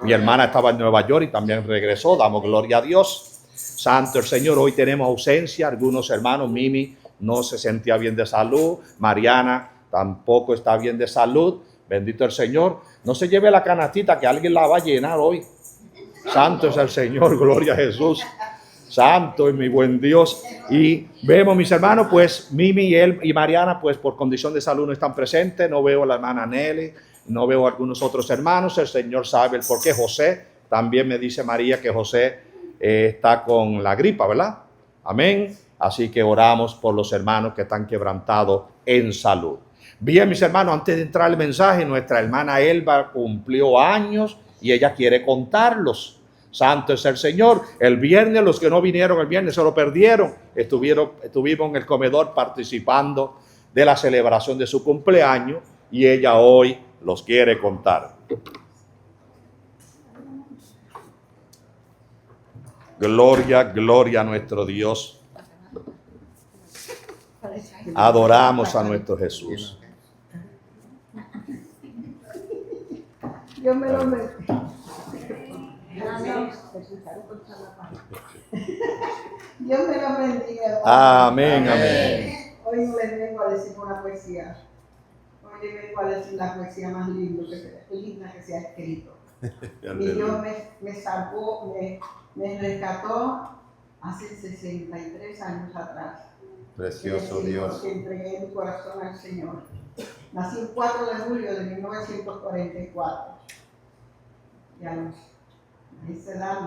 Mi hermana estaba en Nueva York y también regresó. Damos gloria a Dios. Santo el Señor. Hoy tenemos ausencia. Algunos hermanos, Mimi no se sentía bien de salud. Mariana tampoco está bien de salud. Bendito el Señor. No se lleve la canastita que alguien la va a llenar hoy. Santo es el Señor. Gloria a Jesús. Santo es mi buen Dios. Y vemos, mis hermanos, pues Mimi y él y Mariana, pues por condición de salud no están presentes. No veo a la hermana Nelly, no veo a algunos otros hermanos. El Señor sabe el por qué. José, también me dice María que José está con la gripa, ¿verdad? Amén. Así que oramos por los hermanos que están quebrantados en salud. Bien, mis hermanos, antes de entrar al mensaje, nuestra hermana Elba cumplió años y ella quiere contarlos. Santo es el Señor. El viernes, los que no vinieron el viernes se lo perdieron. Estuvimos en el comedor participando de la celebración de su cumpleaños y ella hoy los quiere contar. Gloria, gloria a nuestro Dios. Adoramos a nuestro Jesús. Yo me lo meto. Dios me lo bendiga. Amén, amén. Hoy no les vengo a decir una poesía. Hoy les vengo a decir la poesía más linda que se ha escrito. Mi Dios me salvó, me rescató hace 63 años atrás. Precioso Dios. Que entregué mi corazón al Señor. Nací el 4 de julio de 1944. Y a esa edad,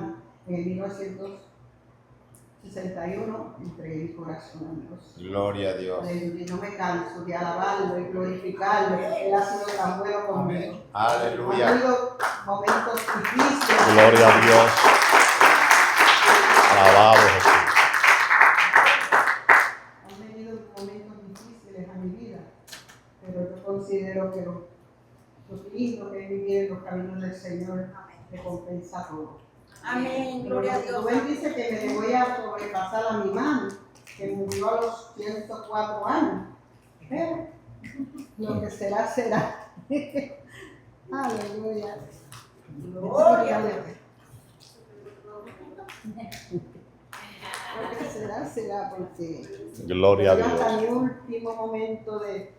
en 1961, entregué mi corazón a Dios. Gloria a Dios. Y no me canso de alabarlo y glorificarlo. Él ha sido tan bueno conmigo. Aleluya. Han habido momentos difíciles. Gloria a Dios. Alabado Jesús. Han venido momentos difíciles a mi vida, pero yo considero que lo lindo que es vivir en los caminos del Señor recompensa todo. Amén, gloria a Dios. Rubén dice que me voy a sobrepasar a mi mami, que murió a los 104 años. Pero lo que será, será. Aleluya. Gloria a Dios. Lo que será, será, porque Gloria a Dios. hasta mi último momento de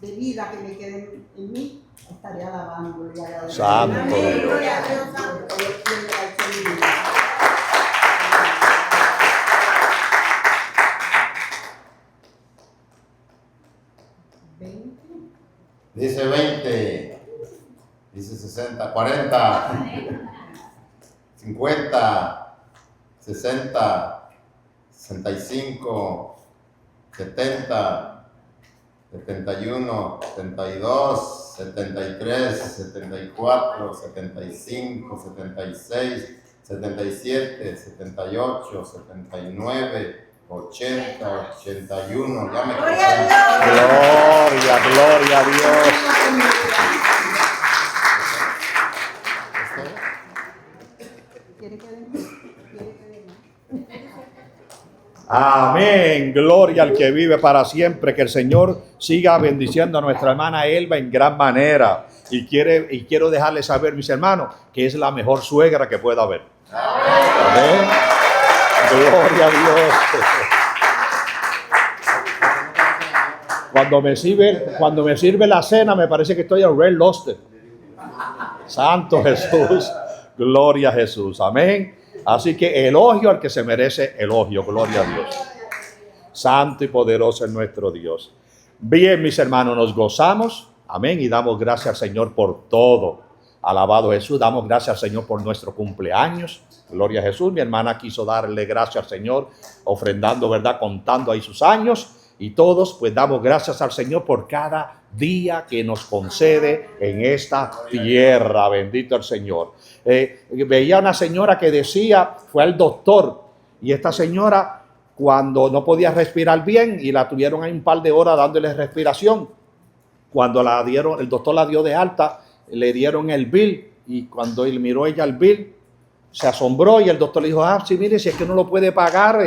vida que me quede en mí, estaré alabando y agradeciendo. Santo Amén, Dios. gloria a Dios, santo. Dice 20, dice 60, 40, 50, 60, 65, 70, 71, 72, 73, 74, 75, 76, 77, 78, 79, 80, 81. Ya me Gloria a cansé. Gloria, gloria a Dios. ¿Quiere que den? Amén. Gloria al que vive para siempre. Que el Señor siga bendiciendo a nuestra hermana Elba en gran manera. Y quiero dejarles saber, mis hermanos, que es la mejor suegra que pueda haber. Amén. Gloria a Dios. Cuando me sirve la cena, me parece que estoy en Red Lobster. Santo Jesús. Gloria a Jesús. Amén. Así que elogio al que se merece elogio. Gloria a Dios. Santo y poderoso es nuestro Dios. Bien, mis hermanos, nos gozamos. Amén. Y damos gracias al Señor por todo. Alabado Jesús. Damos gracias al Señor por nuestro cumpleaños. Gloria a Jesús. Mi hermana quiso darle gracias al Señor, ofrendando, ¿verdad? Contando ahí sus años. Y todos, pues, damos gracias al Señor por cada día que nos concede en esta tierra. Bendito el Señor. Veía una señora que decía, fue al doctor, y esta señora, cuando no podía respirar bien, y la tuvieron ahí un par de horas dándole respiración, cuando la dieron, el doctor la dio de alta, le dieron el bill, y cuando él miró ella el bill, se asombró, y el doctor le dijo, sí, mire, si es que no lo puede pagar,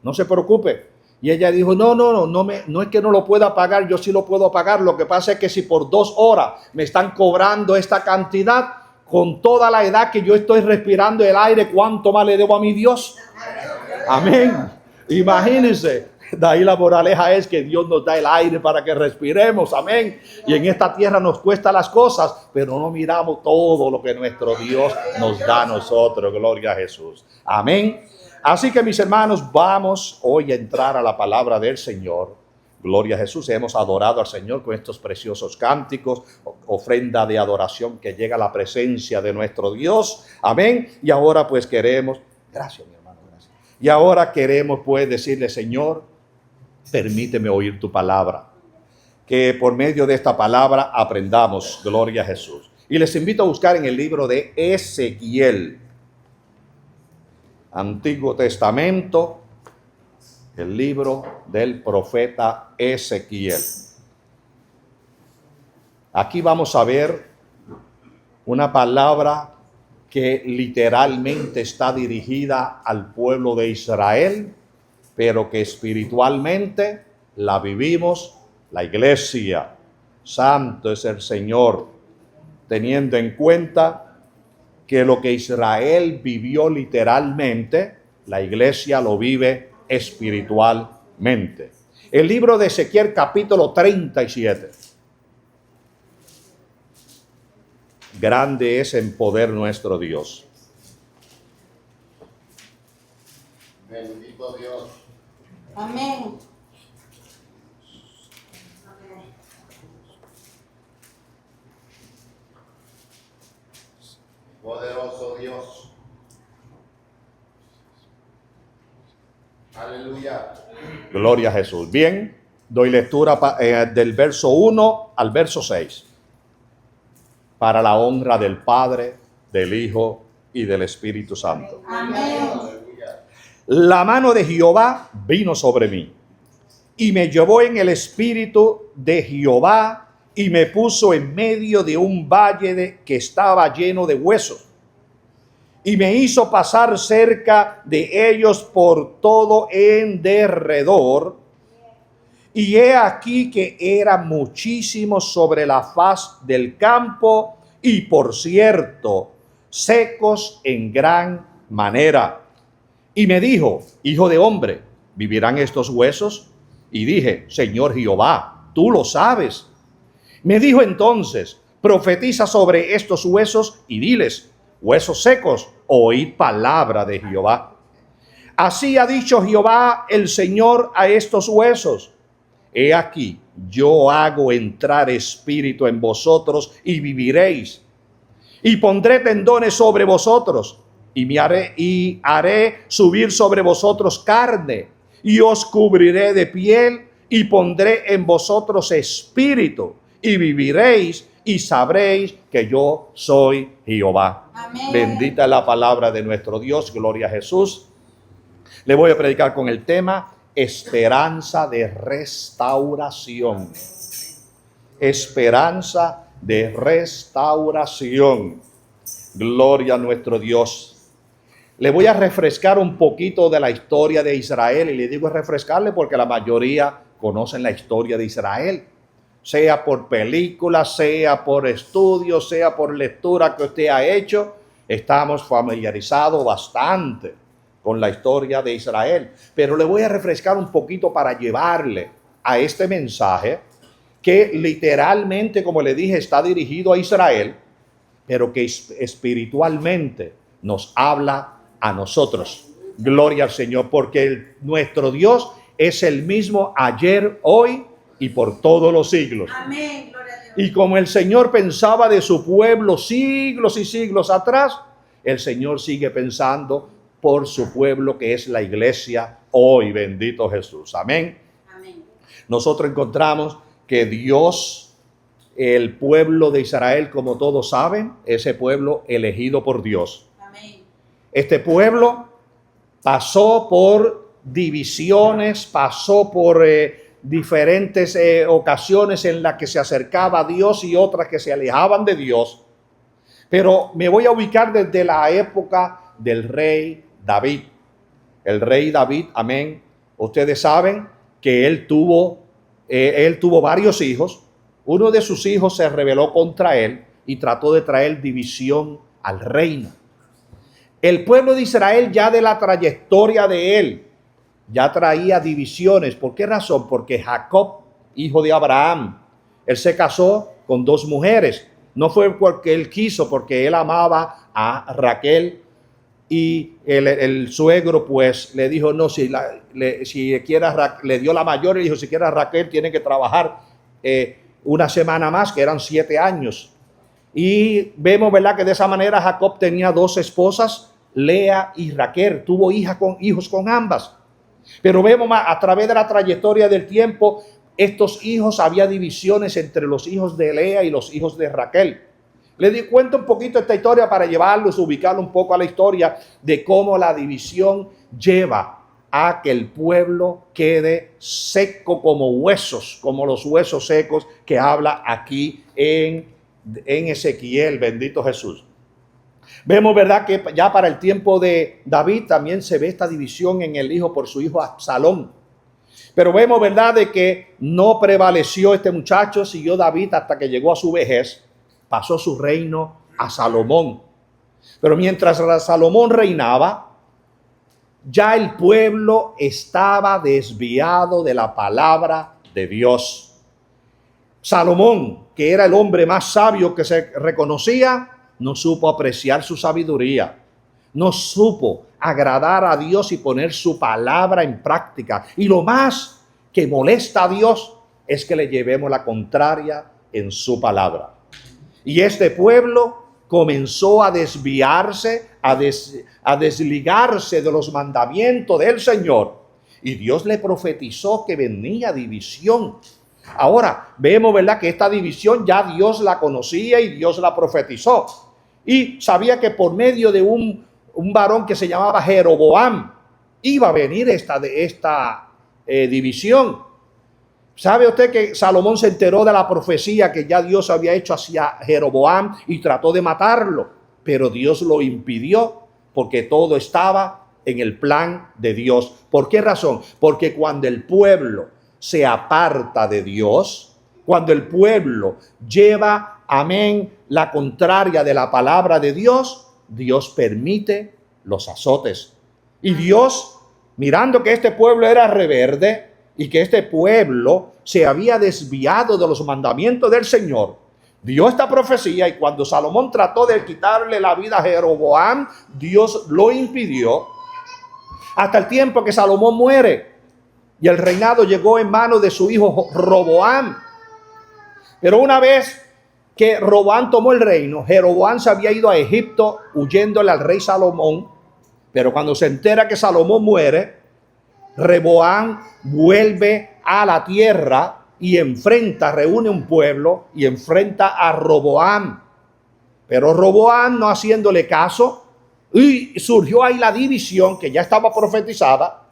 no se preocupe. Y ella dijo, no es que no lo pueda pagar, yo sí lo puedo pagar. Lo que pasa es que si por 2 horas me están cobrando esta cantidad, con toda la edad que yo estoy respirando el aire, ¿cuánto más le debo a mi Dios? Amén. Imagínense. De ahí la moraleja es que Dios nos da el aire para que respiremos. Amén. Y en esta tierra nos cuesta las cosas, pero no miramos todo lo que nuestro Dios nos da a nosotros. Gloria a Jesús. Amén. Así que, mis hermanos, vamos hoy a entrar a la palabra del Señor. Gloria a Jesús. Hemos adorado al Señor con estos preciosos cánticos, ofrenda de adoración que llega a la presencia de nuestro Dios. Amén. Y ahora pues queremos, gracias mi hermano, gracias. Y ahora queremos pues decirle, Señor, permíteme oír tu palabra. Que por medio de esta palabra aprendamos. Gloria a Jesús. Y les invito a buscar en el libro de Ezequiel. Antiguo Testamento. El libro del profeta Ezequiel. Aquí vamos a ver una palabra que literalmente está dirigida al pueblo de Israel, pero que espiritualmente la vivimos la iglesia. Santo es el Señor, teniendo en cuenta que lo que Israel vivió literalmente, la iglesia lo vive espiritualmente. El libro de Ezequiel, capítulo 37. Grande es en poder nuestro Dios. Bendito Dios. Amén. Poderoso Dios. Aleluya. Gloria a Jesús. Bien, doy lectura del verso 1 al verso 6. Para la honra del Padre, del Hijo y del Espíritu Santo. Amén. La mano de Jehová vino sobre mí, y me llevó en el espíritu de Jehová, y me puso en medio de un valle que estaba lleno de huesos, y me hizo pasar cerca de ellos por todo en derredor, y he aquí que eran muchísimos sobre la faz del campo, y por cierto, secos en gran manera. Y me dijo, hijo de hombre, ¿vivirán estos huesos? Y dije, Señor Jehová, tú lo sabes. Me dijo entonces, profetiza sobre estos huesos y diles, huesos secos, oíd palabra de Jehová. Así ha dicho Jehová el Señor a estos huesos. He aquí, yo hago entrar espíritu en vosotros y viviréis. Y pondré tendones sobre vosotros y haré subir sobre vosotros carne y os cubriré de piel y pondré en vosotros espíritu y viviréis y sabréis que yo soy Jehová. Amén. Bendita es la palabra de nuestro Dios. Gloria a Jesús. Le voy a predicar con el tema esperanza de restauración. Esperanza de restauración. Gloria a nuestro Dios. Le voy a refrescar un poquito de la historia de Israel, y le digo refrescarle porque la mayoría conocen la historia de Israel, sea por películas, sea por estudios, sea por lectura que usted ha hecho. Estamos familiarizados bastante con la historia de Israel, pero le voy a refrescar un poquito para llevarle a este mensaje que literalmente, como le dije, está dirigido a Israel, pero que espiritualmente nos habla a nosotros. Gloria al Señor, porque nuestro Dios es el mismo ayer, hoy y por todos los siglos. Amén. Gloria a Dios. Y como el Señor pensaba de su pueblo siglos y siglos atrás, el Señor sigue pensando por su pueblo, que es la iglesia hoy. Bendito Jesús. Amén. Amén. Nosotros encontramos que Dios, el pueblo de Israel, como todos saben, ese pueblo elegido por Dios. Amén. Este pueblo pasó por divisiones, pasó por diferentes ocasiones en las que se acercaba a Dios y otras que se alejaban de Dios. Pero me voy a ubicar desde la época del rey David. El rey David, amén. Ustedes saben que él tuvo varios hijos. Uno de sus hijos se rebeló contra él, y trató de traer división al reino. El pueblo de Israel, ya de la trayectoria de él, ya traía divisiones. ¿Por qué razón? Porque Jacob, hijo de Abraham, él se casó con 2 mujeres. No fue porque él quiso, porque él amaba a Raquel, y el suegro pues le dijo, no, si quiera, le dio la mayor y dijo, si quiera Raquel tiene que trabajar una semana más, que eran 7 años. Y vemos, ¿verdad?, que de esa manera Jacob tenía 2 esposas, Lea y Raquel. Tuvo hijos con ambas. Pero vemos a través de la trayectoria del tiempo, estos hijos, había divisiones entre los hijos de Lea y los hijos de Raquel. Le di cuenta un poquito esta historia para llevarlos, ubicarlo un poco a la historia de cómo la división lleva a que el pueblo quede seco como huesos, como los huesos secos que habla aquí en Ezequiel. Bendito Jesús. Vemos, ¿verdad?, que ya para el tiempo de David también se ve esta división en el hijo por su hijo Absalón. Pero vemos, ¿verdad?, de que no prevaleció este muchacho, siguió David hasta que llegó a su vejez. Pasó su reino a Salomón. Pero mientras Salomón reinaba, ya el pueblo estaba desviado de la palabra de Dios. Salomón, que era el hombre más sabio que se reconocía, no supo apreciar su sabiduría. No supo agradar a Dios y poner su palabra en práctica. Y lo más que molesta a Dios es que le llevemos la contraria en su palabra. Y este pueblo comenzó a desviarse, a desligarse de los mandamientos del Señor. Y Dios le profetizó que venía división. Ahora vemos, ¿verdad?, que esta división ya Dios la conocía y Dios la profetizó. Y sabía que por medio de un varón que se llamaba Jeroboam iba a venir esta división. ¿Sabe usted que Salomón se enteró de la profecía que ya Dios había hecho hacia Jeroboam y trató de matarlo? Pero Dios lo impidió porque todo estaba en el plan de Dios. ¿Por qué razón? Porque cuando el pueblo se aparta de Dios, cuando el pueblo lleva, amén, la contraria de la palabra de Dios, Dios permite los azotes. Y Dios, mirando que este pueblo era rebelde, y que este pueblo se había desviado de los mandamientos del Señor, dio esta profecía. Y cuando Salomón trató de quitarle la vida a Jeroboam, Dios lo impidió hasta el tiempo que Salomón muere y el reinado llegó en manos de su hijo Roboam. Pero una vez que Roboam tomó el reino, Jeroboam se había ido a Egipto huyéndole al rey Salomón. Pero cuando se entera que Salomón muere, Roboam vuelve a la tierra y reúne un pueblo y enfrenta a Roboam. Pero Roboam, no haciéndole caso, y surgió ahí la división que ya estaba profetizada.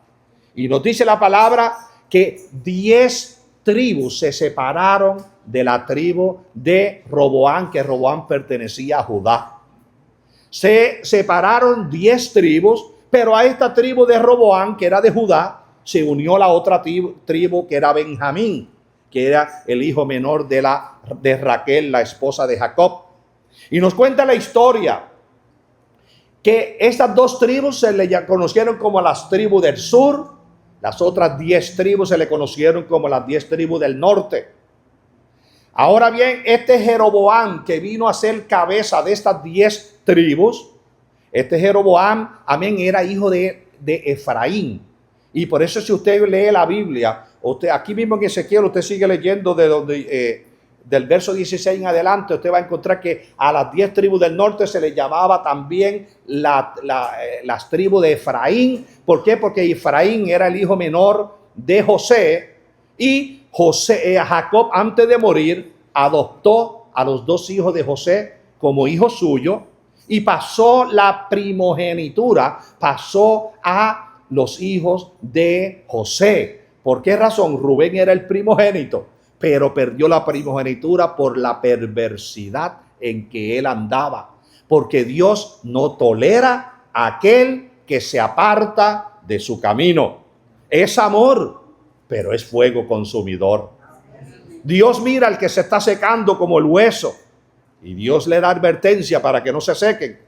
Y nos dice la palabra que 10 tribus se separaron de la tribu de Roboam, que Roboam pertenecía a Judá. Se separaron 10 tribus. Pero a esta tribu de Roboam, que era de Judá, se unió la otra tribu que era Benjamín, que era el hijo menor de Raquel, la esposa de Jacob. Y nos cuenta la historia que estas 2 tribus se le conocieron como las tribus del sur. Las otras 10 tribus se le conocieron como las 10 tribus del norte. Ahora bien, este Jeroboam, que vino a ser cabeza de estas 10 tribus, este Jeroboam, amén, era hijo de Efraín. Y por eso, si usted lee la Biblia, usted aquí mismo en Ezequiel, usted sigue leyendo del verso 16 en adelante, usted va a encontrar que a las 10 tribus del norte se le llamaba también las tribus de Efraín. ¿Por qué? Porque Efraín era el hijo menor de José. Y Jacob, antes de morir, adoptó a los 2 hijos de José como hijos suyos. Y pasó la primogenitura, pasó a los hijos de José. ¿Por qué razón? Rubén era el primogénito, pero perdió la primogenitura por la perversidad en que él andaba. Porque Dios no tolera a aquel que se aparta de su camino. Es amor, pero es fuego consumidor. Dios mira al que se está secando como el hueso. Y Dios le da advertencia para que no se sequen.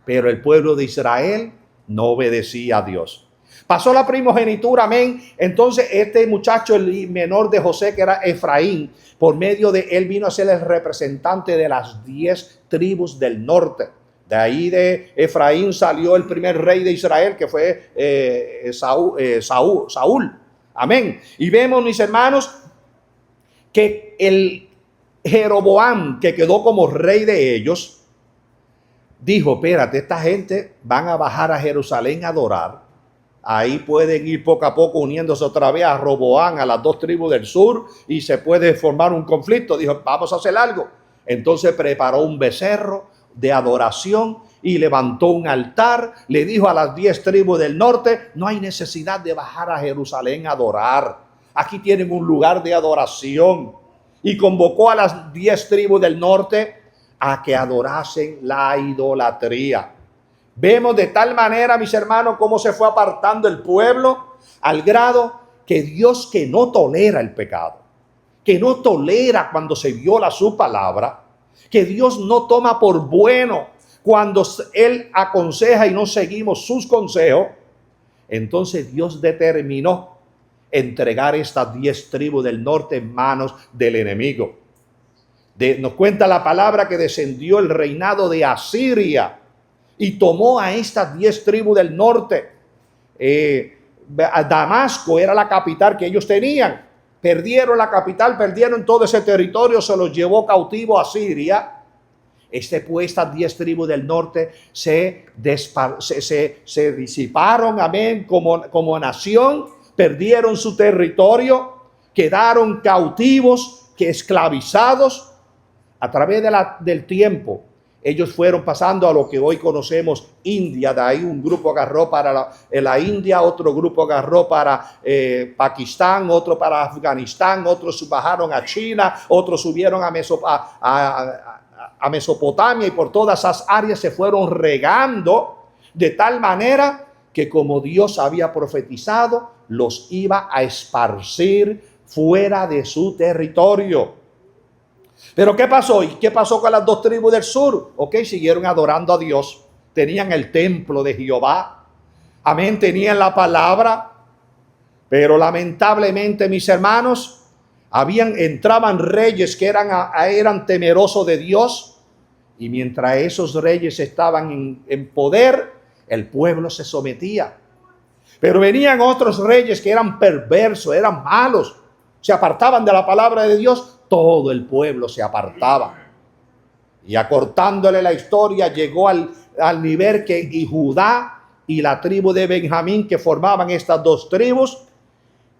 Pero el pueblo de Israel no obedecía a Dios. Pasó la primogenitura, amén. Entonces este muchacho, el menor de José, que era Efraín, por medio de él vino a ser el representante de las 10 tribus del norte. De ahí de Efraín salió el primer rey de Israel, que fue Saúl. Amén. Y vemos, mis hermanos, que el Jeroboam, que quedó como rey de ellos, dijo, espérate, esta gente van a bajar a Jerusalén a adorar. Ahí pueden ir poco a poco uniéndose otra vez a Roboam, a las 2 tribus del sur, y se puede formar un conflicto. Dijo, vamos a hacer algo. Entonces preparó un becerro de adoración y levantó un altar. Le dijo a las 10 tribus del norte, no hay necesidad de bajar a Jerusalén a adorar. Aquí tienen un lugar de adoración. Y convocó a las 10 tribus del norte a que adorasen la idolatría. Vemos de tal manera, mis hermanos, cómo se fue apartando el pueblo al grado que Dios, que no tolera el pecado, que no tolera cuando se viola su palabra, que Dios no toma por bueno cuando Él aconseja y no seguimos sus consejos, entonces Dios determinó entregar estas 10 tribus del norte en manos del enemigo. Nos cuenta la palabra que descendió el reinado de Asiria y tomó a estas 10 tribus del norte. Damasco era la capital que ellos tenían. Perdieron la capital, perdieron todo ese territorio, se los llevó cautivo a Siria. Estas 10 tribus del norte se disiparon, amén, como nación, perdieron su territorio, quedaron cautivos, esclavizados. A través del tiempo, ellos fueron pasando a lo que hoy conocemos India. De ahí un grupo agarró para la India, otro grupo agarró para Pakistán, otro para Afganistán, otros bajaron a China, otros subieron a Mesopotamia, y por todas esas áreas se fueron regando de tal manera que, como Dios había profetizado, los iba a esparcir fuera de su territorio. Pero ¿qué pasó? ¿Y qué pasó con las 2 tribus del sur? Siguieron adorando a Dios. Tenían el templo de Jehová. Amén, tenían la palabra. Pero lamentablemente, mis hermanos, entraban reyes que eran temerosos de Dios. Y mientras esos reyes estaban en poder, el pueblo se sometía. Pero venían otros reyes que eran perversos, eran malos. Se apartaban de la palabra de Dios. Todo el pueblo se apartaba. Y acortándole la historia, llegó al nivel que Judá y la tribu de Benjamín, que formaban estas 2 tribus,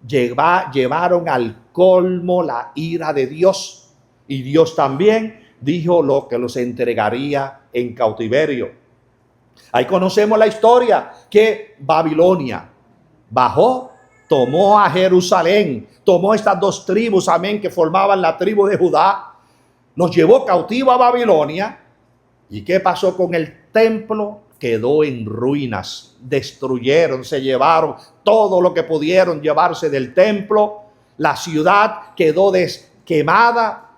llevaron al colmo la ira de Dios. Y Dios también dijo lo que los entregaría en cautiverio. Ahí conocemos la historia, que Babilonia bajó, tomó a Jerusalén, tomó estas 2 tribus, amén, que formaban la tribu de Judá, los llevó cautivo a Babilonia. ¿Y qué pasó con el templo? Quedó en ruinas, destruyeron, se llevaron todo lo que pudieron llevarse del templo. La ciudad quedó quemada.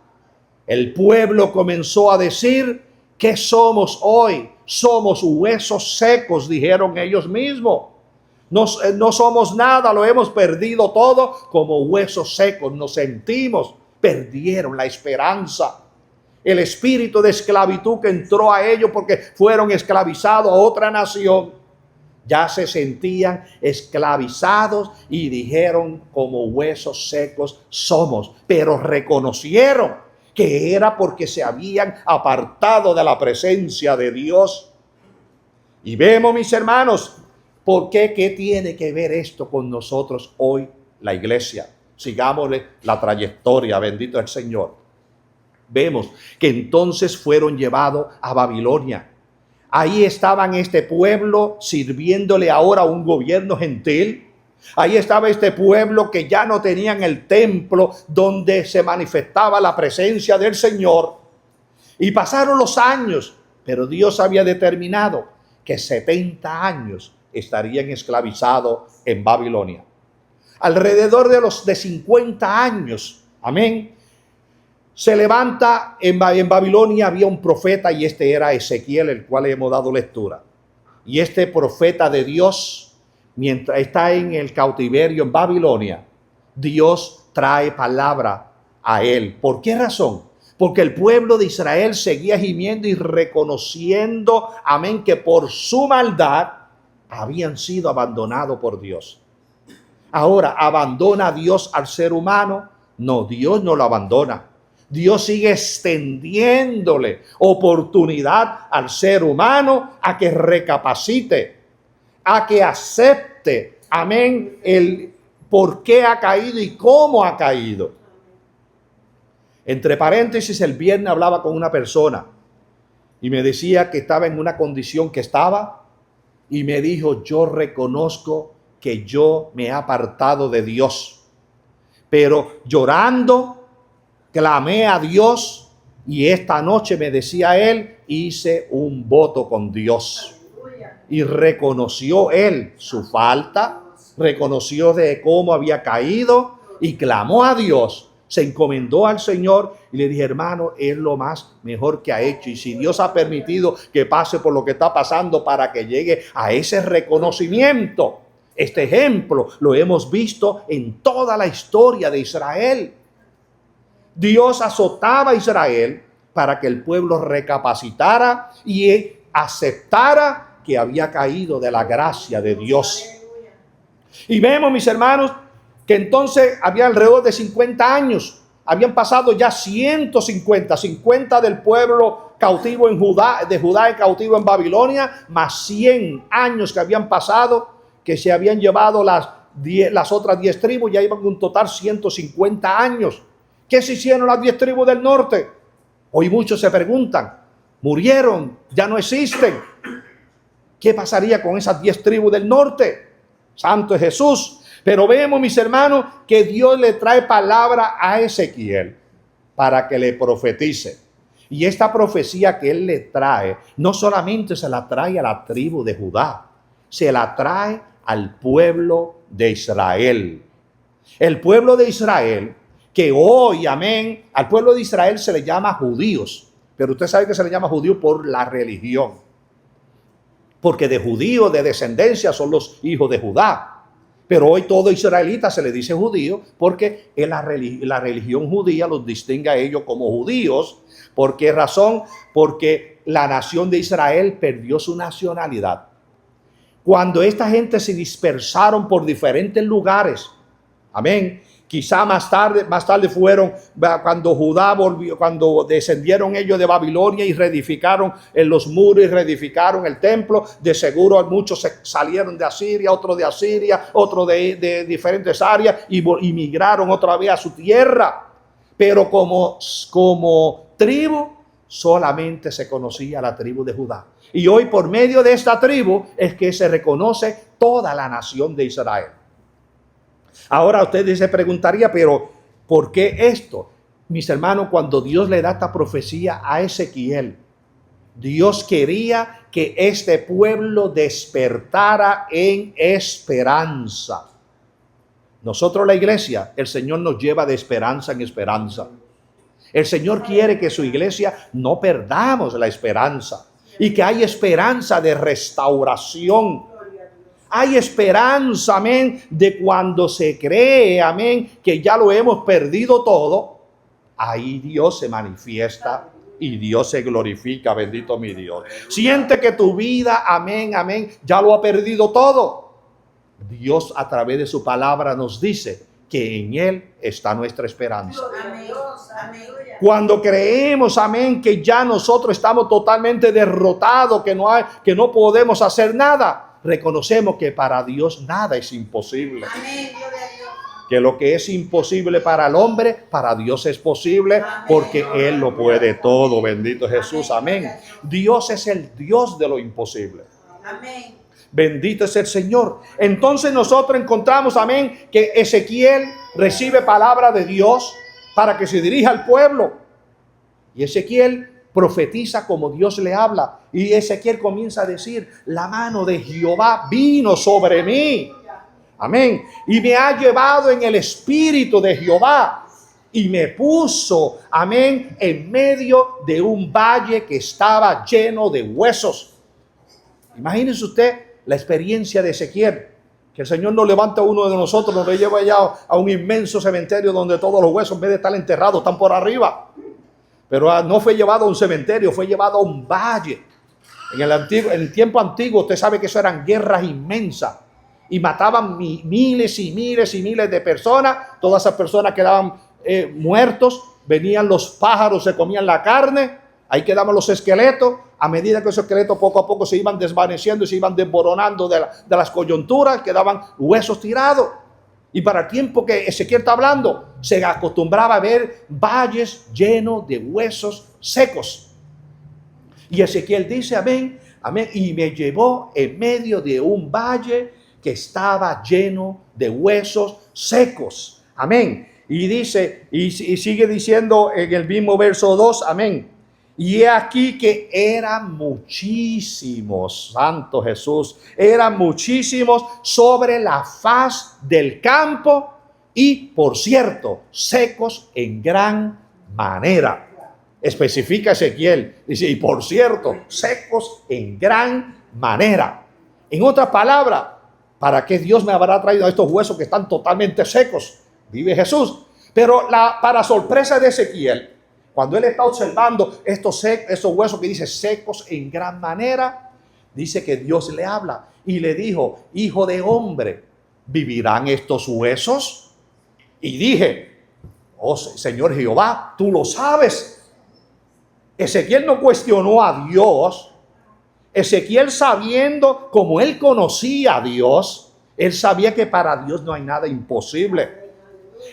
El pueblo comenzó a decir, ¿qué somos hoy? Somos huesos secos, dijeron ellos mismos. No somos nada, lo hemos perdido todo, como huesos secos nos sentimos. Perdieron la esperanza. El espíritu de esclavitud que entró a ellos porque fueron esclavizados a otra nación, ya se sentían esclavizados y dijeron, como huesos secos somos. Pero reconocieron que era porque se habían apartado de la presencia de Dios. Y vemos, mis hermanos, ¿por qué? ¿Qué tiene que ver esto con nosotros hoy, la iglesia? Sigámosle la trayectoria, bendito el Señor. Vemos que entonces fueron llevados a Babilonia. Ahí estaban este pueblo sirviéndole ahora a un gobierno gentil. Ahí estaba este pueblo que ya no tenían el templo donde se manifestaba la presencia del Señor. Y pasaron los años, pero Dios había determinado que 70 años estarían esclavizados en Babilonia. Alrededor de 50 años, amén, se levanta en Babilonia, había un profeta y este era Ezequiel, el cual hemos dado lectura. Y este profeta de Dios, mientras está en el cautiverio en Babilonia, Dios trae palabra a él. ¿Por qué razón? Porque el pueblo de Israel seguía gimiendo y reconociendo, amén, que por su maldad habían sido abandonados por Dios. Ahora, ¿abandona Dios al ser humano? No, Dios no lo abandona. Dios sigue extendiéndole oportunidad al ser humano a que recapacite, a que acepte, amén, el por qué ha caído y cómo ha caído. Entre paréntesis, el viernes hablaba con una persona y me decía que estaba en una condición que estaba y me dijo, yo reconozco que yo me he apartado de Dios, pero llorando clamé a Dios y esta noche me decía él, hice un voto con Dios. Y reconoció él su falta, reconoció de cómo había caído y clamó a Dios. Se encomendó al Señor y le dije, hermano, es lo más mejor que ha hecho. Y si Dios ha permitido que pase por lo que está pasando para que llegue a ese reconocimiento, este ejemplo lo hemos visto en toda la historia de Israel. Dios azotaba a Israel para que el pueblo recapacitara y aceptara que había caído de la gracia de Dios. Y vemos, mis hermanos, que entonces había alrededor de 50 años. Habían pasado ya 50 del pueblo cautivo en Judá, de Judá y cautivo en Babilonia, más 100 años que habían pasado, que se habían llevado las otras 10 tribus, ya iban un total 150 años. ¿Qué se hicieron las 10 tribus del norte? Hoy muchos se preguntan, murieron, ya no existen. ¿Qué pasaría con esas 10 tribus del norte? Santo es Jesús. Pero vemos, mis hermanos, que Dios le trae palabra a Ezequiel para que le profetice. Y esta profecía que él le trae, no solamente se la trae a la tribu de Judá, se la trae al pueblo de Israel. El pueblo de Israel, que hoy, amén, al pueblo de Israel se le llama judíos, pero usted sabe que se le llama judío por la religión, porque de judío, de descendencia, son los hijos de Judá. Pero hoy todo israelita se le dice judío porque en la religión judía los distingue a ellos como judíos. ¿Por qué razón? Porque la nación de Israel perdió su nacionalidad. Cuando esta gente se dispersaron por diferentes lugares, amén, quizá más tarde fueron cuando Judá volvió, cuando descendieron ellos de Babilonia y reedificaron en los muros y reedificaron el templo. De seguro muchos salieron de Asiria, otros de diferentes áreas y migraron otra vez a su tierra. Pero como tribu solamente se conocía la tribu de Judá. Y hoy por medio de esta tribu es que se reconoce toda la nación de Israel. Ahora usted se preguntaría, pero ¿por qué esto? Mis hermanos, cuando Dios le da esta profecía a Ezequiel, Dios quería que este pueblo despertara en esperanza. Nosotros, la iglesia, el Señor nos lleva de esperanza en esperanza. El Señor quiere que su iglesia no perdamos la esperanza y que hay esperanza de restauración. Hay esperanza, amén, de cuando se cree, amén, que ya lo hemos perdido todo. Ahí Dios se manifiesta y Dios se glorifica, bendito mi Dios. Siente que tu vida, amén, amén, ya lo ha perdido todo. Dios a través de su palabra nos dice que en Él está nuestra esperanza. Amén. Amén. Cuando creemos, amén, que ya nosotros estamos totalmente derrotados, que no podemos hacer nada, reconocemos que para Dios nada es imposible. Amén. Gloria a Dios. Que lo que es imposible para el hombre, para Dios es posible, porque Él lo puede todo. Bendito Jesús, amén. Dios es el Dios de lo imposible. Amén. Bendito es el Señor. Entonces nosotros encontramos, amén, que Ezequiel recibe palabra de Dios para que se dirija al pueblo. Y Ezequiel profetiza como Dios le habla. Y Ezequiel comienza a decir, la mano de Jehová vino sobre mí. Amén. Y me ha llevado en el espíritu de Jehová. y me puso, amén, en medio de un valle que estaba lleno de huesos. Imagínese usted la experiencia de Ezequiel, que el Señor nos levanta a uno de nosotros, nos lleva allá a un inmenso cementerio donde todos los huesos, en vez de estar enterrados, están por arriba. Pero no fue llevado a un cementerio, fue llevado a un valle. En el tiempo antiguo, usted sabe que eso eran guerras inmensas y mataban miles y miles y miles de personas. Todas esas personas quedaban muertos, venían los pájaros, se comían la carne, ahí quedaban los esqueletos. A medida que esos esqueletos poco a poco se iban desvaneciendo y se iban desboronando de las coyunturas, quedaban huesos tirados. Y para el tiempo que Ezequiel está hablando, se acostumbraba a ver valles llenos de huesos secos. Y Ezequiel dice, amén, amén, y me llevó en medio de un valle que estaba lleno de huesos secos. Amén. Y dice, y sigue diciendo en el mismo verso 2, amén. Y he aquí que eran muchísimos, Santo Jesús, eran muchísimos sobre la faz del campo y, por cierto, secos en gran manera. Especifica Ezequiel, dice, y por cierto, secos en gran manera. En otras palabras, ¿para qué Dios me habrá traído a estos huesos que están totalmente secos? Vive Jesús. Pero para sorpresa de Ezequiel, cuando él está observando estos huesos que dice secos en gran manera, dice que Dios le habla y le dijo, hijo de hombre, ¿vivirán estos huesos? Y dije, oh Señor Jehová, tú lo sabes. Ezequiel no cuestionó a Dios. Ezequiel, sabiendo como él conocía a Dios, él sabía que para Dios no hay nada imposible.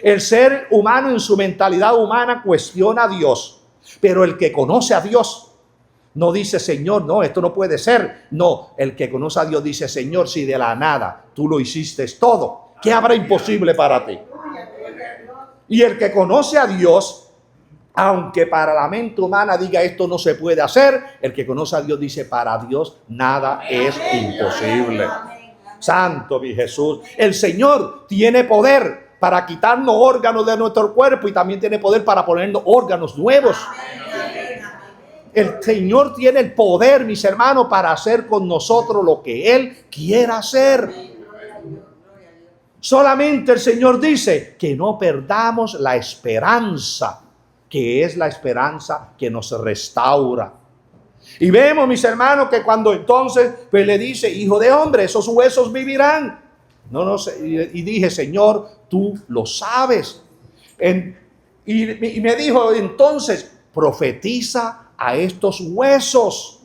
El ser humano en su mentalidad humana cuestiona a Dios, pero el que conoce a Dios no dice, Señor, no, esto no puede ser. No, el que conoce a Dios dice, Señor, si de la nada tú lo hiciste todo, ¿qué habrá imposible para ti? Y el que conoce a Dios, aunque para la mente humana diga esto no se puede hacer, el que conoce a Dios dice, para Dios nada es imposible. Santo mi Jesús. El Señor tiene poder para quitarnos órganos de nuestro cuerpo y también tiene poder para ponernos órganos nuevos. El Señor tiene el poder, mis hermanos, para hacer con nosotros lo que Él quiera hacer. Solamente el Señor dice que no perdamos la esperanza, que es la esperanza que nos restaura. Y vemos, mis hermanos, que cuando entonces pues le dice, hijo de hombre, esos huesos vivirán. No sé, y dije, Señor, tú lo sabes. Y me dijo, entonces, profetiza a estos huesos.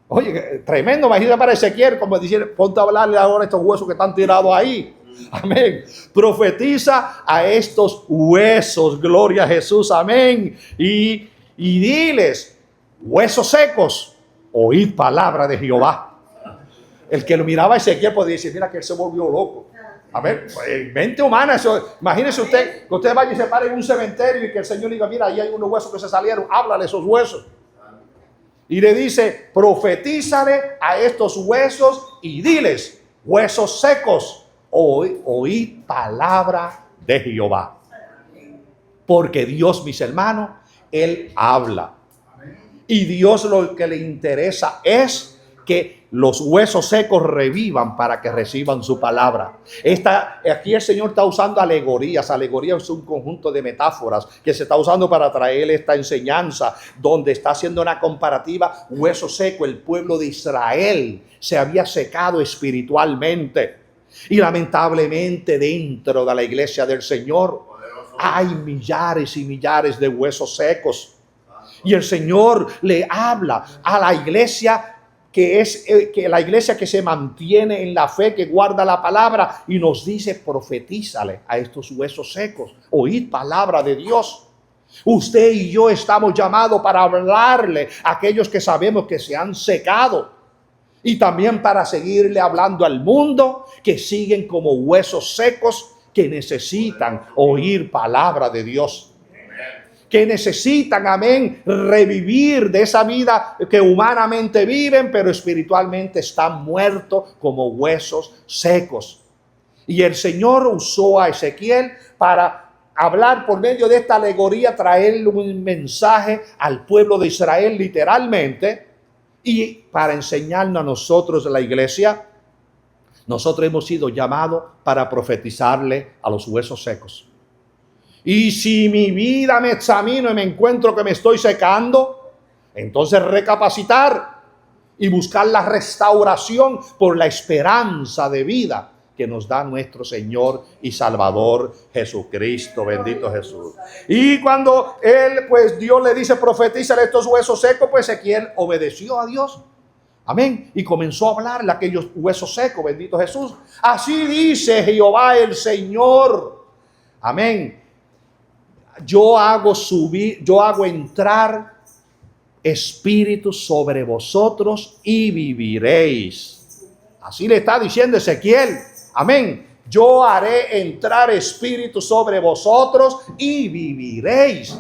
Oye, tremendo, imagínate para Ezequiel, como decir, ponte a hablarle ahora a estos huesos que están tirados ahí. Amén. Profetiza a estos huesos, gloria a Jesús, amén. Y diles, huesos secos, oíd palabra de Jehová. El que lo miraba a Ezequiel podía decir, mira que él se volvió loco. A ver, en mente humana, eso, imagínese usted que usted vaya y se pare en un cementerio y que el Señor diga, mira, ahí hay unos huesos que se salieron, háblale esos huesos. Y le dice, profetízale a estos huesos y diles, huesos secos, oíd palabra de Jehová. Porque Dios, mis hermanos, Él habla. Y Dios lo que le interesa es que los huesos secos revivan para que reciban su palabra. Aquí el Señor está usando alegorías. Alegorías es un conjunto de metáforas que se está usando para traer esta enseñanza, donde está haciendo una comparativa. Hueso seco, el pueblo de Israel se había secado espiritualmente. Y lamentablemente dentro de la iglesia del Señor hay millares y millares de huesos secos. Y el Señor le habla a la iglesia que la iglesia que se mantiene en la fe, que guarda la palabra, y nos dice, profetízale a estos huesos secos, oíd palabra de Dios. Usted y yo estamos llamados para hablarle a aquellos que sabemos que se han secado, y también para seguirle hablando al mundo que siguen como huesos secos, que necesitan oír palabra de Dios. Que necesitan, amén, revivir de esa vida que humanamente viven, pero espiritualmente están muertos como huesos secos. Y el Señor usó a Ezequiel para hablar por medio de esta alegoría, traer un mensaje al pueblo de Israel literalmente, y para enseñarnos a nosotros, la iglesia. Nosotros hemos sido llamados para profetizarle a los huesos secos. Y si mi vida me examino y me encuentro que me estoy secando, entonces recapacitar y buscar la restauración por la esperanza de vida que nos da nuestro Señor y Salvador Jesucristo. Bendito Jesús. Y cuando Dios le dice profetiza a estos huesos secos, pues Ezequiel obedeció a Dios. Amén. Y comenzó a hablarle a aquellos huesos secos. Bendito Jesús. Así dice Jehová el Señor. Amén. Yo hago entrar espíritu sobre vosotros y viviréis. Así le está diciendo Ezequiel. Amén. Yo haré entrar espíritu sobre vosotros y viviréis.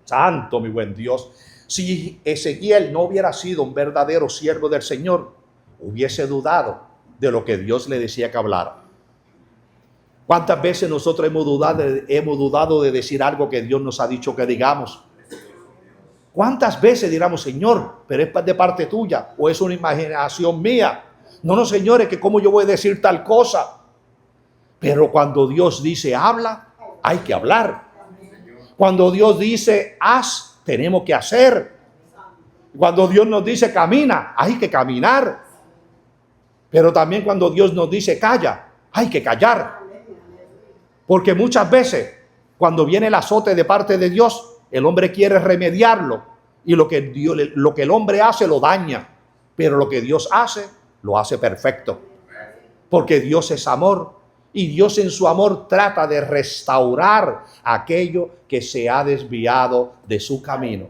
Santo, mi buen Dios. Si Ezequiel no hubiera sido un verdadero siervo del Señor, hubiese dudado de lo que Dios le decía que hablara. ¿Cuántas veces nosotros hemos dudado de decir algo que Dios nos ha dicho que digamos? ¿Cuántas veces diramos, Señor, pero es de parte tuya o es una imaginación mía? No, señores, que cómo yo voy a decir tal cosa. Pero cuando Dios dice habla, hay que hablar. Cuando Dios dice haz, tenemos que hacer. Cuando Dios nos dice camina, hay que caminar. Pero también cuando Dios nos dice calla, hay que callar. Porque muchas veces, cuando viene el azote de parte de Dios, el hombre quiere remediarlo. Y lo que el hombre hace lo daña. Pero lo que Dios hace, lo hace perfecto. Porque Dios es amor. Y Dios en su amor trata de restaurar aquello que se ha desviado de su camino.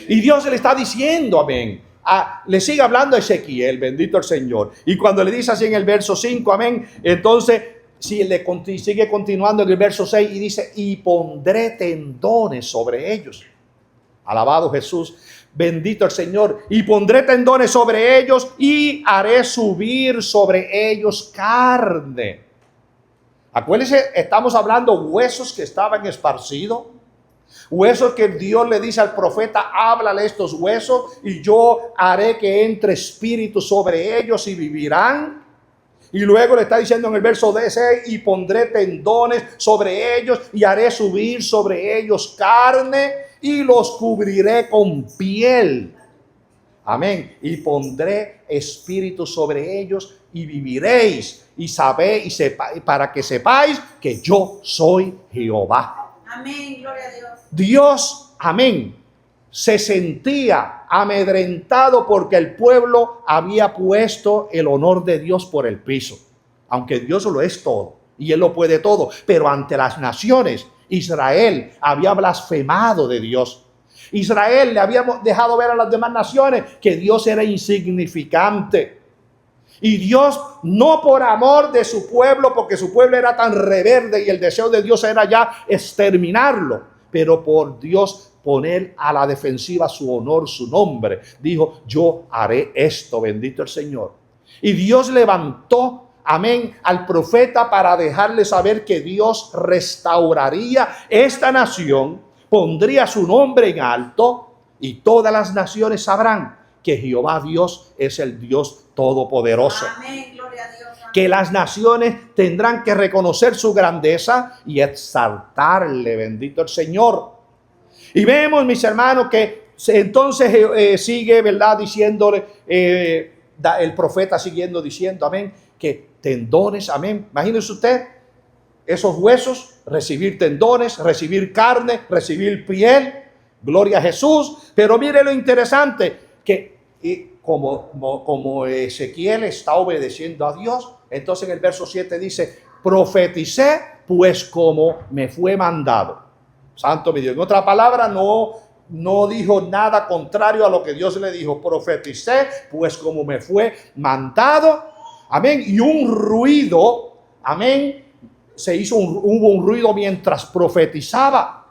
Y Dios le está diciendo, amén. Le sigue hablando a Ezequiel, bendito el Señor. Y cuando le dice así en el verso 5, amén, entonces sigue continuando en el verso 6 y dice, y pondré tendones sobre ellos. Alabado Jesús, bendito el Señor. Y pondré tendones sobre ellos y haré subir sobre ellos carne. Acuérdense, estamos hablando huesos que estaban esparcidos. Huesos que Dios le dice al profeta, háblale estos huesos y yo haré que entre espíritu sobre ellos y vivirán. Y luego le está diciendo en el verso 6, y pondré tendones sobre ellos y haré subir sobre ellos carne y los cubriré con piel. Amén. Y pondré espíritu sobre ellos y viviréis. Y para que sepáis que yo soy Jehová. Amén, gloria a Dios. Dios, amén, se sentía amedrentado porque el pueblo había puesto el honor de Dios por el piso. Aunque Dios lo es todo y Él lo puede todo. Pero ante las naciones, Israel había blasfemado de Dios. Israel le había dejado ver a las demás naciones que Dios era insignificante. Y Dios, no por amor de su pueblo, porque su pueblo era tan rebelde y el deseo de Dios era ya exterminarlo, pero por Dios poner a la defensiva su honor, su nombre, dijo, yo haré esto, bendito el Señor. Y Dios levantó, amén, al profeta para dejarle saber que Dios restauraría esta nación, pondría su nombre en alto y todas las naciones sabrán que Jehová Dios es el Dios todopoderoso. Amén, gloria a Dios. Amén. Que las naciones tendrán que reconocer su grandeza y exaltarle, bendito el Señor. Y vemos, mis hermanos, que entonces sigue, ¿verdad? Diciéndole, el profeta siguiendo diciendo, amén, que tendones, amén. Imagínese usted, esos huesos, recibir tendones, recibir carne, recibir piel, gloria a Jesús. Pero mire lo interesante, que como Ezequiel está obedeciendo a Dios, entonces en el verso 7 dice, profeticé pues como me fue mandado. Santo mi Dios. En otra palabra, no dijo nada contrario a lo que Dios le dijo. Profeticé pues como me fue mandado. Amén. Y un ruido, amén, hubo un ruido mientras profetizaba.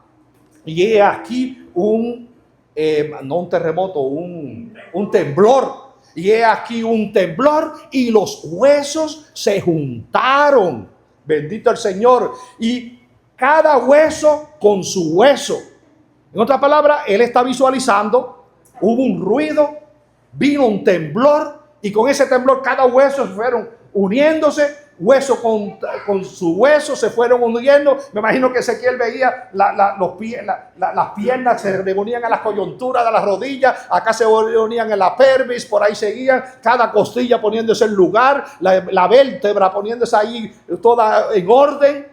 Y he aquí no un terremoto, un temblor. Y he aquí un temblor y los huesos se juntaron. Bendito el Señor. Y cada hueso con su hueso. En otras palabras, él está visualizando, hubo un ruido, vino un temblor, y con ese temblor cada hueso fueron uniéndose, hueso con su hueso se fueron uniendo. Me imagino que Ezequiel veía las piernas se reunían a las coyunturas de las rodillas, acá se reunían en la pelvis, por ahí seguían, cada costilla poniéndose en lugar, la vértebra poniéndose ahí toda en orden,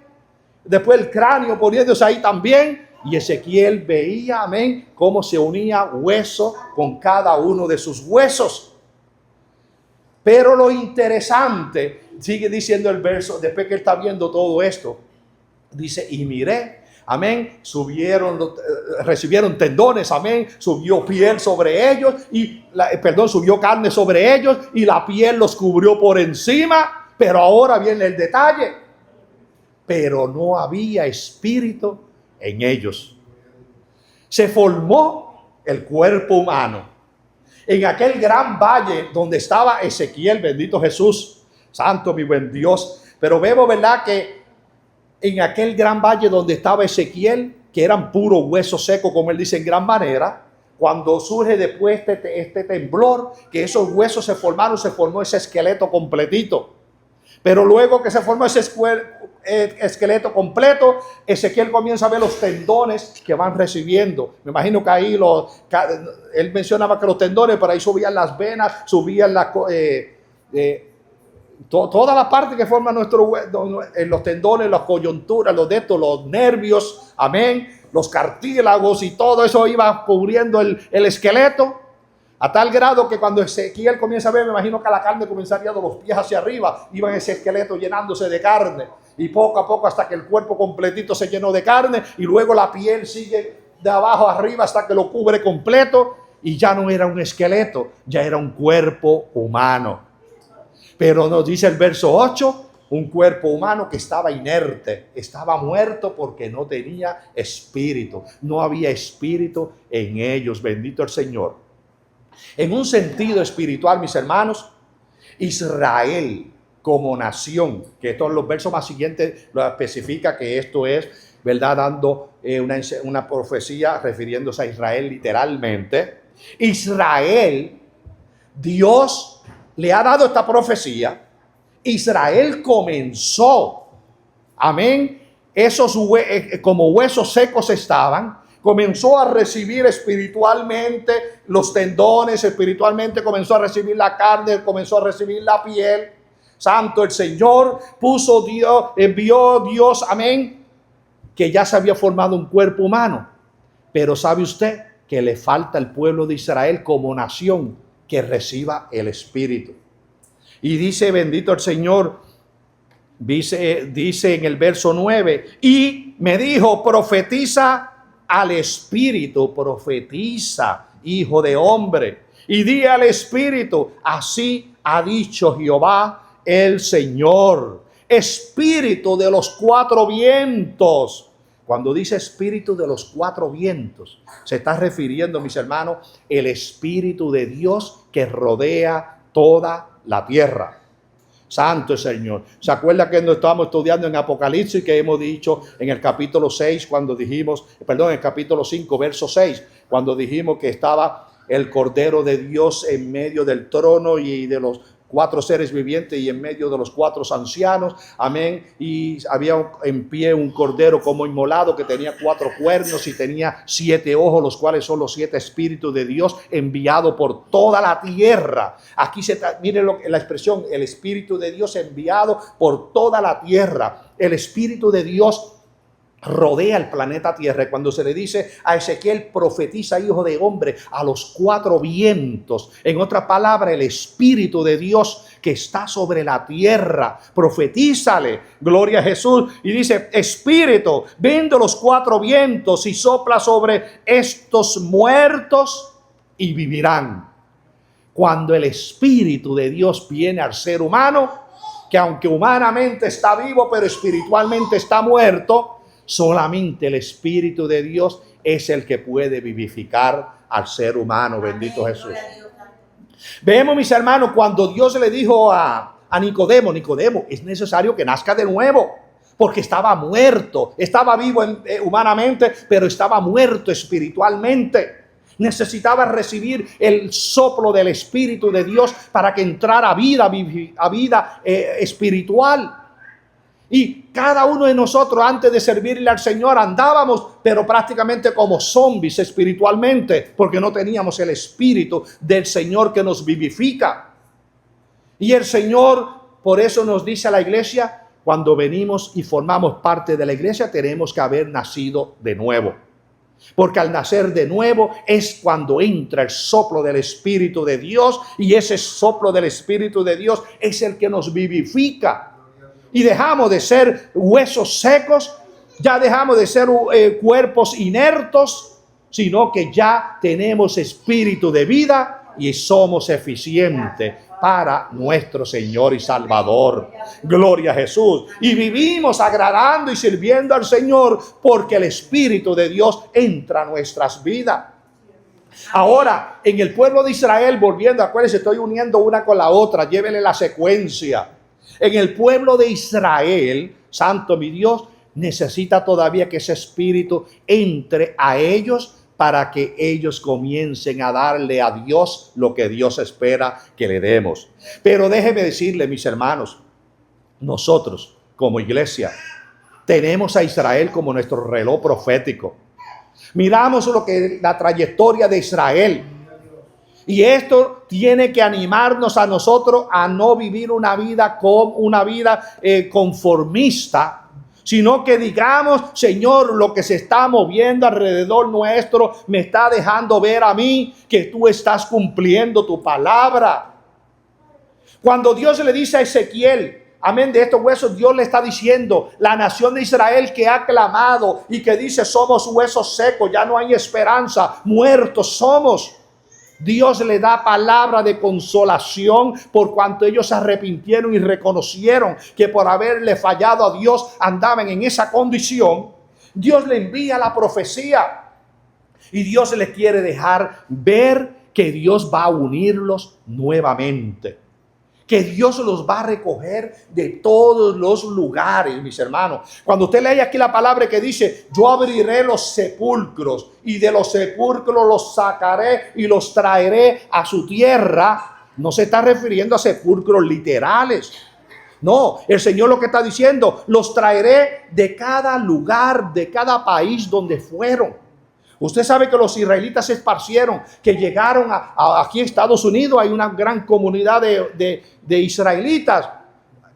después el cráneo poniéndose ahí también. Y Ezequiel veía, amén, cómo se unía hueso con cada uno de sus huesos. Pero lo interesante, sigue diciendo el verso, después que él está viendo todo esto, dice, y miré, amén, recibieron tendones, amén, subió piel sobre ellos, subió carne sobre ellos, y la piel los cubrió por encima. Pero ahora viene el detalle, pero no había espíritu en ellos. Se formó el cuerpo humano en aquel gran valle donde estaba Ezequiel, bendito Jesús, santo mi buen Dios. Pero vemos, ¿verdad?, que en aquel gran valle donde estaba Ezequiel, que eran puro hueso seco, como él dice en gran manera, cuando surge después este temblor, que esos huesos se formó ese esqueleto completito. Pero luego que se formó ese esqueleto completo, Ezequiel comienza a ver los tendones que van recibiendo. Me imagino que ahí él mencionaba que los tendones, por ahí subían las venas, subían toda la parte que forma los tendones, las coyunturas, los nervios, amén, los cartílagos, y todo eso iba cubriendo el esqueleto. A tal grado que cuando Ezequiel comienza a ver, me imagino que la carne comenzaría de los pies hacia arriba, iba en ese esqueleto llenándose de carne, y poco a poco hasta que el cuerpo completito se llenó de carne, y luego la piel sigue de abajo arriba hasta que lo cubre completo, y ya no era un esqueleto, ya era un cuerpo humano. Pero nos dice el verso 8, un cuerpo humano que estaba inerte, estaba muerto porque no tenía espíritu, no había espíritu en ellos, bendito el Señor. En un sentido espiritual, mis hermanos, Israel como nación, que esto en los versos más siguientes lo especifica, que esto es, ¿verdad?, dando una profecía refiriéndose a Israel literalmente. Israel, Dios le ha dado esta profecía. Israel comenzó, amén, esos como huesos secos estaban, comenzó a recibir espiritualmente los tendones, espiritualmente comenzó a recibir la carne, comenzó a recibir la piel. Santo el Señor, envió Dios, amén, que ya se había formado un cuerpo humano. Pero ¿sabe usted que le falta al pueblo de Israel como nación que reciba el Espíritu? Y dice, bendito el Señor, dice en el verso 9, y me dijo, profetiza al Espíritu, profetiza, hijo de hombre, y di al Espíritu, así ha dicho Jehová el Señor, Espíritu de los cuatro vientos. Cuando dice Espíritu de los cuatro vientos, se está refiriendo, mis hermanos, el Espíritu de Dios que rodea toda la tierra. Santo Señor. ¿Se acuerda que nos estábamos estudiando en Apocalipsis, que hemos dicho en el capítulo 6, en el capítulo 5, verso 6, cuando dijimos que estaba el Cordero de Dios en medio del trono y de los cuatro seres vivientes y en medio de los cuatro ancianos, amén, y había en pie un cordero como inmolado que tenía 4 cuernos y tenía 7 ojos, los cuales son los 7 espíritus de Dios enviados por toda la tierra. Aquí miren la expresión, el Espíritu de Dios enviado por toda la tierra. El Espíritu de Dios rodea el planeta Tierra. Cuando se le dice a Ezequiel, profetiza, hijo de hombre, a los 4 vientos, en otra palabra, el Espíritu de Dios que está sobre la tierra, profetízale, gloria a Jesús, y dice, Espíritu, ven de los 4 vientos y sopla sobre estos muertos y vivirán. Cuando el Espíritu de Dios viene al ser humano, que aunque humanamente está vivo, pero espiritualmente está muerto, solamente el Espíritu de Dios es el que puede vivificar al ser humano. Bendito Jesús. Vemos, mis hermanos, cuando Dios le dijo a Nicodemo, es necesario que nazca de nuevo. porque estaba muerto. Estaba vivo humanamente, pero estaba muerto espiritualmente. Necesitaba recibir el soplo del Espíritu de Dios para que entrara a vida espiritual. Y cada uno de nosotros, antes de servirle al Señor, andábamos, pero prácticamente como zombies espiritualmente, porque no teníamos el Espíritu del Señor que nos vivifica. Y el Señor, por eso nos dice a la iglesia, cuando venimos y formamos parte de la iglesia, tenemos que haber nacido de nuevo. Porque al nacer de nuevo es cuando entra el soplo del Espíritu de Dios, y ese soplo del Espíritu de Dios es el que nos vivifica. Y dejamos de ser huesos secos, ya dejamos de ser cuerpos inertos, sino que ya tenemos espíritu de vida y somos eficientes para nuestro Señor y Salvador. Gloria a Jesús. Y vivimos agradando y sirviendo al Señor porque el Espíritu de Dios entra a nuestras vidas. Ahora, en el pueblo de Israel, volviendo, acuérdense, estoy uniendo una con la otra, llévenle la secuencia. En el pueblo de Israel, santo mi Dios, necesita todavía que ese Espíritu entre a ellos para que ellos comiencen a darle a Dios lo que Dios espera que le demos. Pero déjeme decirle, mis hermanos, nosotros como iglesia tenemos a Israel como nuestro reloj profético. Miramos la trayectoria de Israel. Y esto tiene que animarnos a nosotros a no vivir una vida conformista, sino que digamos, Señor, lo que se está moviendo alrededor nuestro me está dejando ver a mí que tú estás cumpliendo tu palabra. Cuando Dios le dice a Ezequiel, amén, de estos huesos, Dios le está diciendo, la nación de Israel que ha clamado y que dice, somos huesos secos, ya no hay esperanza, muertos somos. Dios le da palabra de consolación por cuanto ellos se arrepintieron y reconocieron que por haberle fallado a Dios andaban en esa condición. Dios le envía la profecía y Dios les quiere dejar ver que Dios va a unirlos nuevamente, que Dios los va a recoger de todos los lugares, mis hermanos. Cuando usted lee aquí la palabra que dice, yo abriré los sepulcros y de los sepulcros los sacaré y los traeré a su tierra, no se está refiriendo a sepulcros literales. No, el Señor lo que está diciendo, los traeré de cada lugar, de cada país donde fueron. Usted sabe que los israelitas se esparcieron, que llegaron aquí a Estados Unidos. Hay una gran comunidad de israelitas.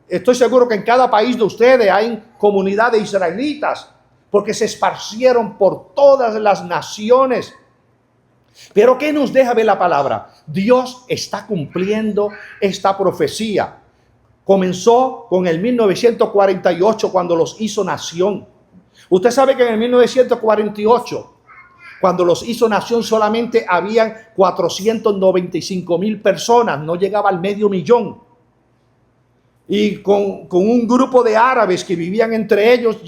Estoy seguro que en cada país de ustedes hay comunidad de israelitas, porque se esparcieron por todas las naciones. Pero ¿qué nos deja ver la palabra? Dios está cumpliendo esta profecía. Comenzó con el 1948 cuando los hizo nación. Usted sabe que en el 1948... cuando los hizo nación solamente habían 495,000 personas, no llegaba al 500,000. Y con un grupo de árabes que vivían entre ellos,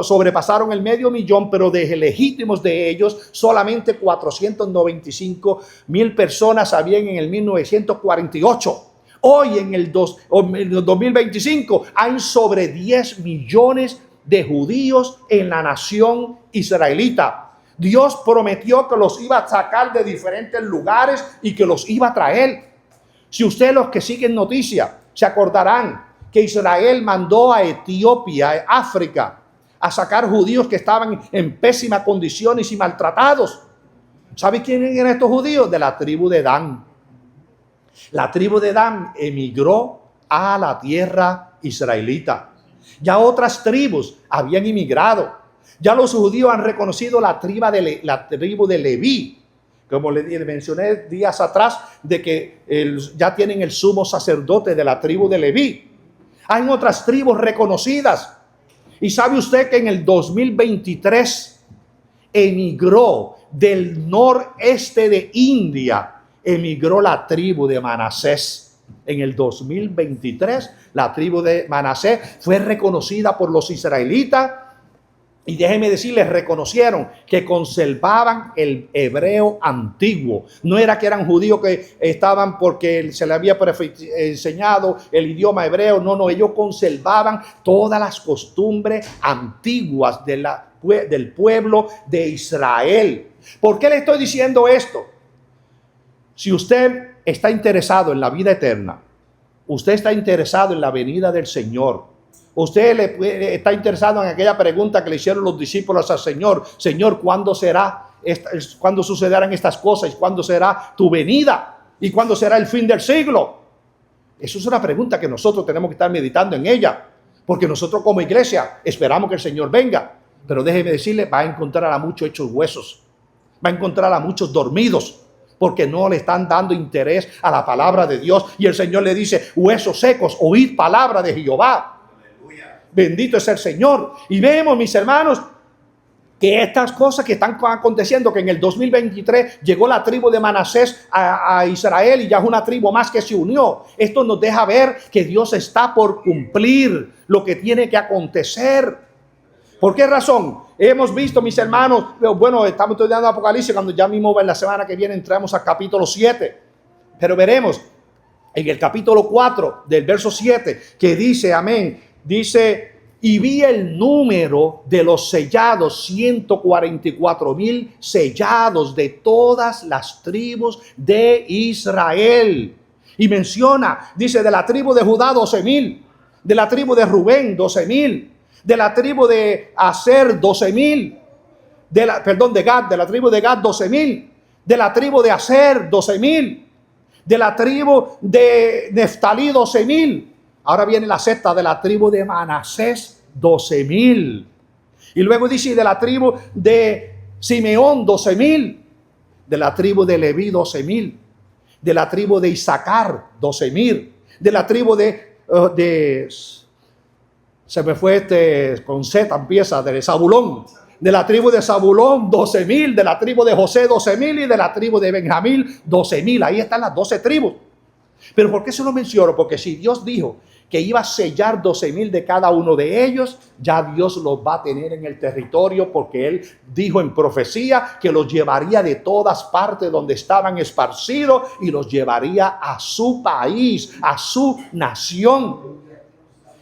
sobrepasaron el 500,000, pero de legítimos de ellos, solamente 495,000 personas habían en el 1948. Hoy en el 2025 hay sobre 10 millones de judíos en la nación israelita. Dios prometió que los iba a sacar de diferentes lugares y que los iba a traer. Si ustedes, los que siguen noticias, se acordarán que Israel mandó a Etiopía, África, a sacar judíos que estaban en pésimas condiciones y maltratados. ¿Sabe quiénes eran estos judíos? De la tribu de Dan. La tribu de Dan emigró a la tierra israelita. Ya otras tribus habían emigrado. Ya los judíos han reconocido la tribu de Leví, como les mencioné días atrás, de que ya tienen el sumo sacerdote de la tribu de Leví. Hay otras tribus reconocidas. Y sabe usted que en el 2023 emigró del noreste de India, emigró la tribu de Manasés. En el 2023 la tribu de Manasés fue reconocida por los israelitas Y déjenme decirles, reconocieron que conservaban el hebreo antiguo. No era que eran judíos que estaban porque se les había enseñado el idioma hebreo. No, no, ellos conservaban todas las costumbres antiguas del pueblo de Israel. ¿Por qué le estoy diciendo esto? Si usted está interesado en la vida eterna, usted está interesado en la venida del Señor, usted está interesado en aquella pregunta que le hicieron los discípulos al Señor: Señor, ¿cuándo sucederán estas cosas? ¿Cuándo será tu venida? ¿Y cuándo será el fin del siglo? Eso es una pregunta que nosotros tenemos que estar meditando en ella, porque nosotros como iglesia esperamos que el Señor venga. Pero déjeme decirle, va a encontrar a muchos hechos huesos, va a encontrar a muchos dormidos, porque no le están dando interés a la palabra de Dios. Y el Señor le dice: huesos secos, oíd palabra de Jehová. Bendito es el Señor. Y vemos, mis hermanos, que estas cosas que están aconteciendo, que en el 2023 llegó la tribu de Manasés a Israel y ya es una tribu más que se unió. Esto nos deja ver que Dios está por cumplir lo que tiene que acontecer. ¿Por qué razón? Hemos visto, mis hermanos, bueno, estamos estudiando Apocalipsis, cuando ya mismo en la semana que viene entramos al capítulo 7. Pero veremos en el capítulo 4 del verso 7 que dice, amén, dice: y vi el número de los sellados, 144,000 sellados de todas las tribus de Israel. Y menciona, dice, de la tribu de Judá 12,000, de la tribu de Rubén 12,000, de la tribu de Aser 12,000, de la tribu de Gad 12,000, de la tribu de Aser 12,000, de la tribu de Neftalí 12,000. Ahora viene la sexta, de la tribu de Manasés 12,000. Y luego dice, de la tribu de Simeón 12,000, de la tribu de Leví 12,000, de la tribu de Isaacar 12,000, de la tribu se me fue con Z empieza, de Zabulón, de la tribu de Zabulón 12,000, de la tribu de José 12,000 y de la tribu de Benjamín 12,000. Ahí están las 12 tribus. Pero ¿por qué se lo menciono? Porque si Dios dijo que iba a sellar 12,000 de cada uno de ellos, ya Dios los va a tener en el territorio, porque Él dijo en profecía que los llevaría de todas partes donde estaban esparcidos y los llevaría a su país, a su nación.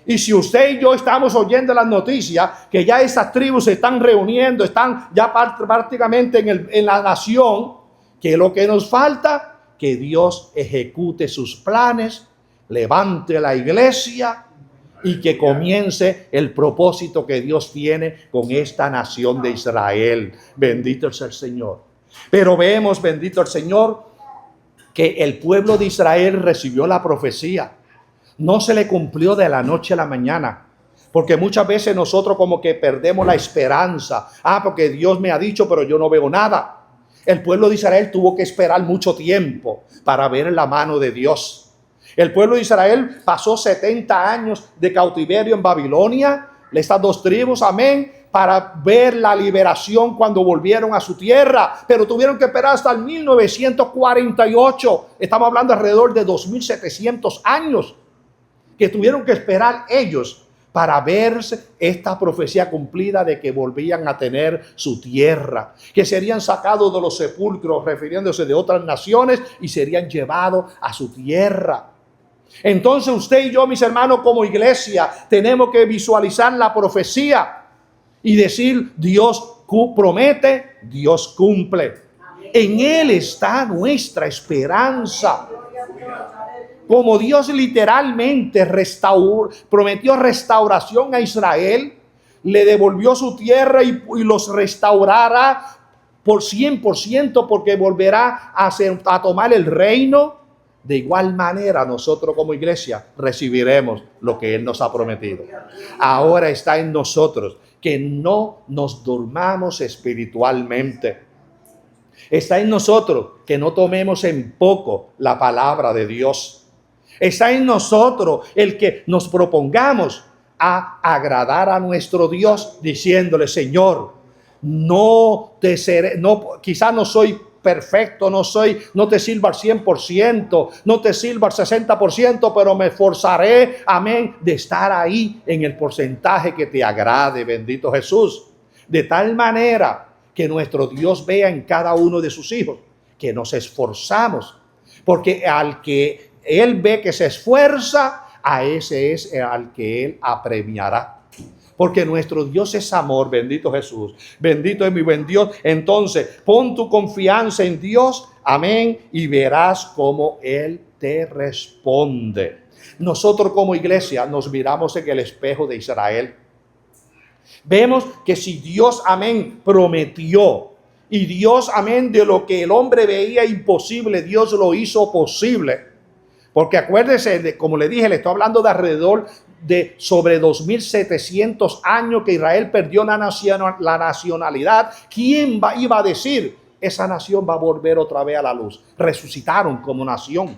Y si usted y yo estamos oyendo las noticias que ya esas tribus se están reuniendo, están ya prácticamente en la nación, ¿qué es lo que nos falta? Que Dios ejecute sus planes, levante la iglesia y que comience el propósito que Dios tiene con esta nación de Israel. Bendito sea el Señor. Pero vemos, bendito el Señor, que el pueblo de Israel recibió la profecía. No se le cumplió de la noche a la mañana. Porque muchas veces nosotros como que perdemos la esperanza. Porque Dios me ha dicho, pero yo no veo nada. El pueblo de Israel tuvo que esperar mucho tiempo para ver la mano de Dios. El pueblo de Israel pasó 70 años de cautiverio en Babilonia, estas dos tribus, amén, para ver la liberación cuando volvieron a su tierra. Pero tuvieron que esperar hasta el 1948. Estamos hablando alrededor de 2,700 años que tuvieron que esperar ellos para verse esta profecía cumplida de que volvían a tener su tierra, que serían sacados de los sepulcros, refiriéndose de otras naciones, y serían llevados a su tierra. Entonces usted y yo, mis hermanos, como iglesia, tenemos que visualizar la profecía y decir: Dios promete, Dios cumple. En Él está nuestra esperanza. Como Dios literalmente prometió restauración a Israel, le devolvió su tierra y los restaurará por 100%, porque volverá a tomar el reino. De igual manera, nosotros como iglesia recibiremos lo que Él nos ha prometido. Ahora está en nosotros que no nos durmamos espiritualmente. Está en nosotros que no tomemos en poco la palabra de Dios. Está en nosotros el que nos propongamos a agradar a nuestro Dios, diciéndole: Señor, quizás no soy perfecto, no te sirva al 100%, no te sirva al 60%, pero me esforzaré, amén, de estar ahí en el porcentaje que te agrade, bendito Jesús. de tal manera que nuestro Dios vea en cada uno de sus hijos que nos esforzamos, porque al que Él ve que se esfuerza, a ese es al que Él apremiará. Porque nuestro Dios es amor, bendito Jesús, bendito es mi buen Dios. Entonces, pon tu confianza en Dios, amén, y verás cómo Él te responde. Nosotros como iglesia nos miramos en el espejo de Israel. Vemos que si Dios, amén, prometió, y Dios, amén, de lo que el hombre veía imposible, Dios lo hizo posible. Porque acuérdese, como le dije, le estoy hablando de alrededor de sobre 2700 años que Israel perdió la nacionalidad. ¿Quién iba a decir? Esa nación va a volver otra vez a la luz. Resucitaron como nación.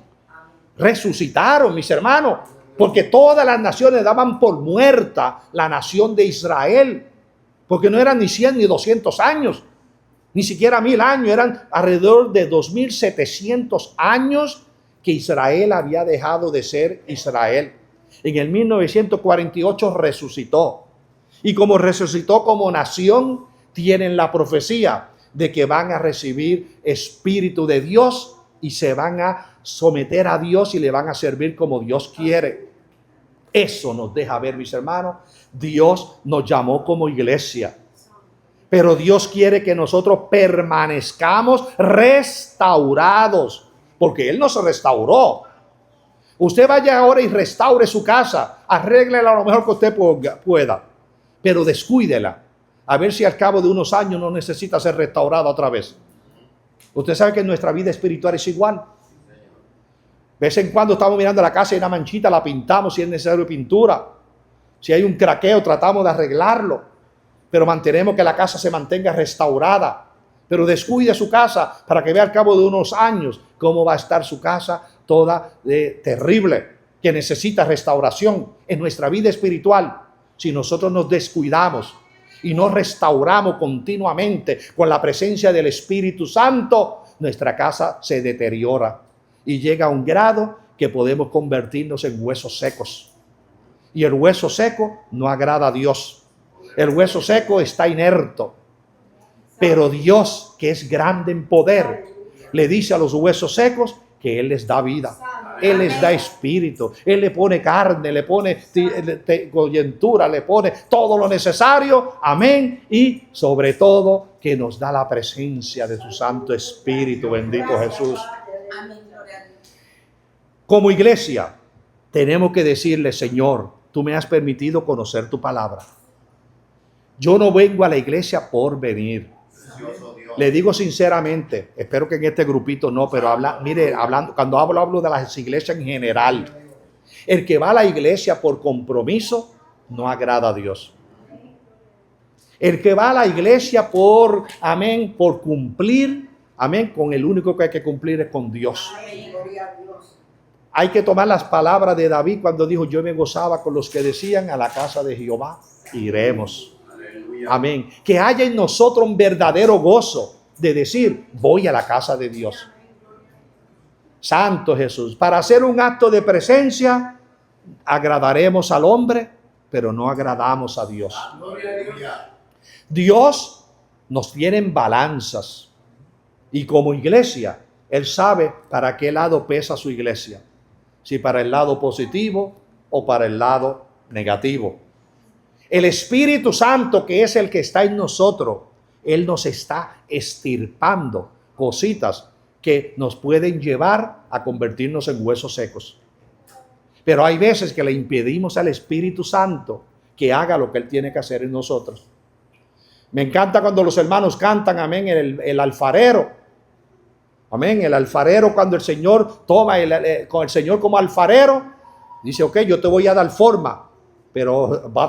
Resucitaron, mis hermanos. Porque todas las naciones daban por muerta la nación de Israel. Porque no eran ni 100 ni 200 años. Ni siquiera 1000 años. Eran alrededor de 2700 años que Israel había dejado de ser Israel. En el 1948 resucitó. Y como resucitó como nación, tienen la profecía de que van a recibir Espíritu de Dios y se van a someter a Dios y le van a servir como Dios quiere. Eso nos deja ver, mis hermanos, Dios nos llamó como iglesia. Pero Dios quiere que nosotros permanezcamos restaurados, porque Él nos restauró. Usted vaya ahora y restaure su casa, arréglela lo mejor que usted pueda, pero descuídela, a ver si al cabo de unos años no necesita ser restaurada otra vez. Usted sabe que nuestra vida espiritual es igual. De vez en cuando estamos mirando la casa y una manchita la pintamos si es necesario pintura. Si hay un craqueo tratamos de arreglarlo, pero mantenemos que la casa se mantenga restaurada. Pero descuide su casa para que vea al cabo de unos años cómo va a estar su casa toda terrible, que necesita restauración. En nuestra vida espiritual, si nosotros nos descuidamos y nos restauramos continuamente con la presencia del Espíritu Santo, nuestra casa se deteriora y llega a un grado que podemos convertirnos en huesos secos. Y el hueso seco no agrada a Dios. El hueso seco está inerto. Pero Dios, que es grande en poder, le dice a los huesos secos que Él les da vida. Él les da espíritu. Él le pone carne, le pone coyuntura, le pone todo lo necesario. Amén. Y sobre todo que nos da la presencia de su Santo Espíritu. Bendito Jesús. Como iglesia, tenemos que decirle: Señor, tú me has permitido conocer tu palabra. Yo no vengo a la iglesia por venir. Le digo sinceramente, espero que en este grupito no, pero cuando hablo de las iglesias en general, el que va a la iglesia por compromiso no agrada a Dios. El que va a la iglesia por cumplir, amén, con el único que hay que cumplir es con Dios. Hay que tomar las palabras de David cuando dijo: yo me gozaba con los que decían, a la casa de Jehová iremos. Amén. Que haya en nosotros un verdadero gozo de decir: voy a la casa de Dios. Santo Jesús. Para hacer un acto de presencia, agradaremos al hombre, pero no agradamos a Dios. Dios nos tiene en balanzas. Y como iglesia, Él sabe para qué lado pesa su iglesia. Si para el lado positivo o para el lado negativo. El Espíritu Santo, que es el que está en nosotros, Él nos está extirpando cositas que nos pueden llevar a convertirnos en huesos secos. Pero hay veces que le impedimos al Espíritu Santo que haga lo que Él tiene que hacer en nosotros. Me encanta cuando los hermanos cantan, amén, el alfarero. Amén, el alfarero, cuando el Señor toma con el Señor como alfarero, dice: ok, yo te voy a dar forma, pero va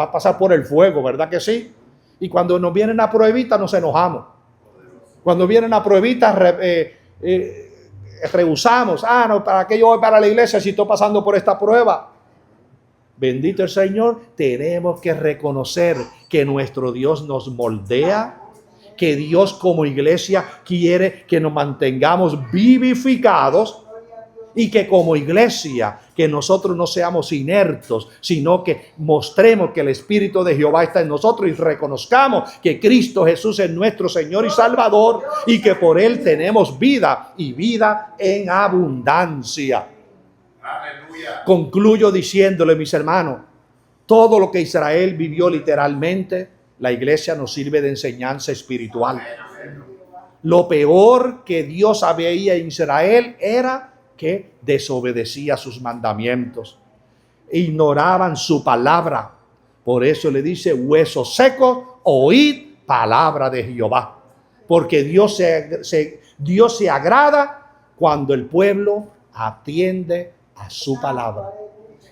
a pasar por el fuego, ¿verdad que sí? Y cuando nos vienen a pruebita nos enojamos. Cuando vienen a pruebita rehusamos. No, ¿para qué yo voy para la iglesia si estoy pasando por esta prueba? Bendito el Señor. Tenemos que reconocer que nuestro Dios nos moldea, que Dios como iglesia quiere que nos mantengamos vivificados Y que como iglesia, que nosotros no seamos inertos, sino que mostremos que el Espíritu de Jehová está en nosotros y reconozcamos que Cristo Jesús es nuestro Señor y Salvador y que por Él tenemos vida y vida en abundancia. Aleluya. Concluyo diciéndole, mis hermanos, todo lo que Israel vivió literalmente, la iglesia nos sirve de enseñanza espiritual. Lo peor que Dios veía en Israel era que desobedecía sus mandamientos, ignoraban su palabra. Por eso le dice: huesos secos, oíd palabra de Jehová. Porque Dios se agrada cuando el pueblo atiende a su palabra.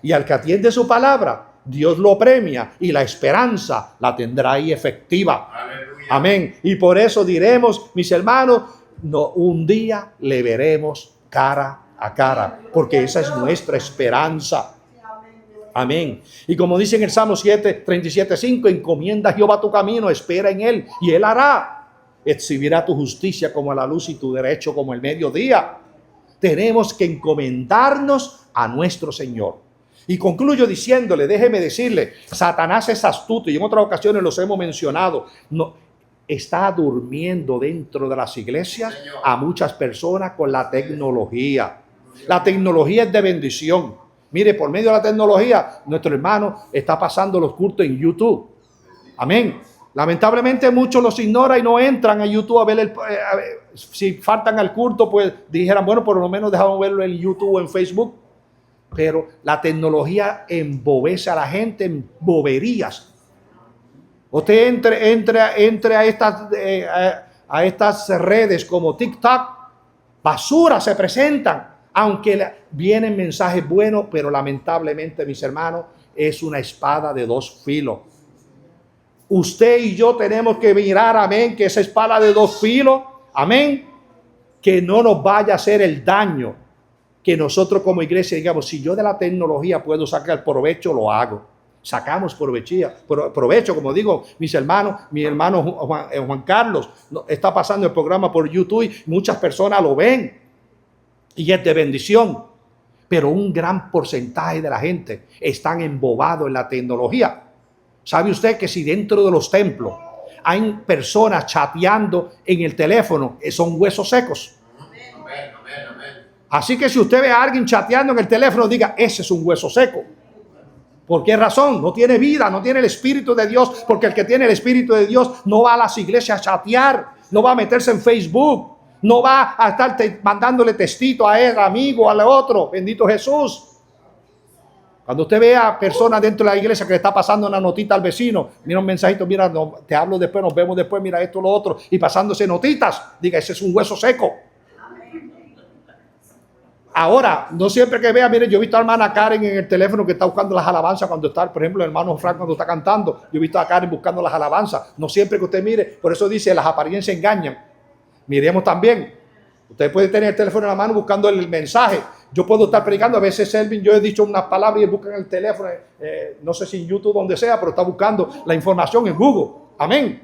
Y al que atiende su palabra, Dios lo premia y la esperanza la tendrá ahí efectiva. Aleluya. Amén. Y por eso diremos, mis hermanos, no, un día le veremos cara a cara, porque esa es nuestra esperanza. Amén. Y como dice en el Salmo 37:5, encomienda a Jehová tu camino, espera en Él, y Él hará. Exhibirá tu justicia como la luz y tu derecho como el mediodía. Tenemos que encomendarnos a nuestro Señor. Y concluyo diciéndole, déjeme decirle, Satanás es astuto, y en otras ocasiones los hemos mencionado. No, está durmiendo dentro de las iglesias a muchas personas con la tecnología. La tecnología es de bendición. Mire, por medio de la tecnología, nuestro hermano está pasando los cultos en YouTube. Amén. Lamentablemente muchos los ignoran y no entran a YouTube a ver si faltan al culto, pues dijeran, bueno, por lo menos dejamos verlo en YouTube o en Facebook. Pero la tecnología embobece a la gente en boberías. Usted entre a estas redes como TikTok, basura se presentan. Aunque vienen mensajes buenos, pero lamentablemente, mis hermanos, es una espada de dos filos. Usted y yo tenemos que mirar, amén, que esa espada de dos filos, amén, que no nos vaya a hacer el daño. Que nosotros como iglesia digamos, si yo de la tecnología puedo sacar provecho, lo hago. Sacamos provecho, como digo, mis hermanos, mi hermano Juan Carlos está pasando el programa por YouTube y muchas personas lo ven. Y es de bendición, pero un gran porcentaje de la gente están embobados en la tecnología. ¿Sabe usted que si dentro de los templos hay personas chateando en el teléfono, son huesos secos? Así que si usted ve a alguien chateando en el teléfono, diga, ese es un hueso seco. ¿Por qué razón? No tiene vida, no tiene el Espíritu de Dios, porque el que tiene el Espíritu de Dios no va a las iglesias a chatear, no va a meterse en Facebook. No va a estar mandándole textito a él, amigo, al otro. Bendito Jesús. Cuando usted vea a personas dentro de la iglesia que le está pasando una notita al vecino, mira un mensajito, mira, no, te hablo después, nos vemos después, mira esto, lo otro, y pasándose notitas, diga, ese es un hueso seco. Ahora, no siempre que vea, mire, yo he visto a la hermana Karen en el teléfono que está buscando las alabanzas cuando está, por ejemplo, el hermano Frank cuando está cantando, yo he visto a Karen buscando las alabanzas. No siempre que usted mire, por eso dice, las apariencias engañan. Miremos también, usted puede tener el teléfono en la mano buscando el mensaje. Yo puedo estar predicando, a veces Elvin, yo he dicho unas palabras y él busca en el teléfono, no sé si en YouTube, donde sea, pero está buscando la información en Google. Amén.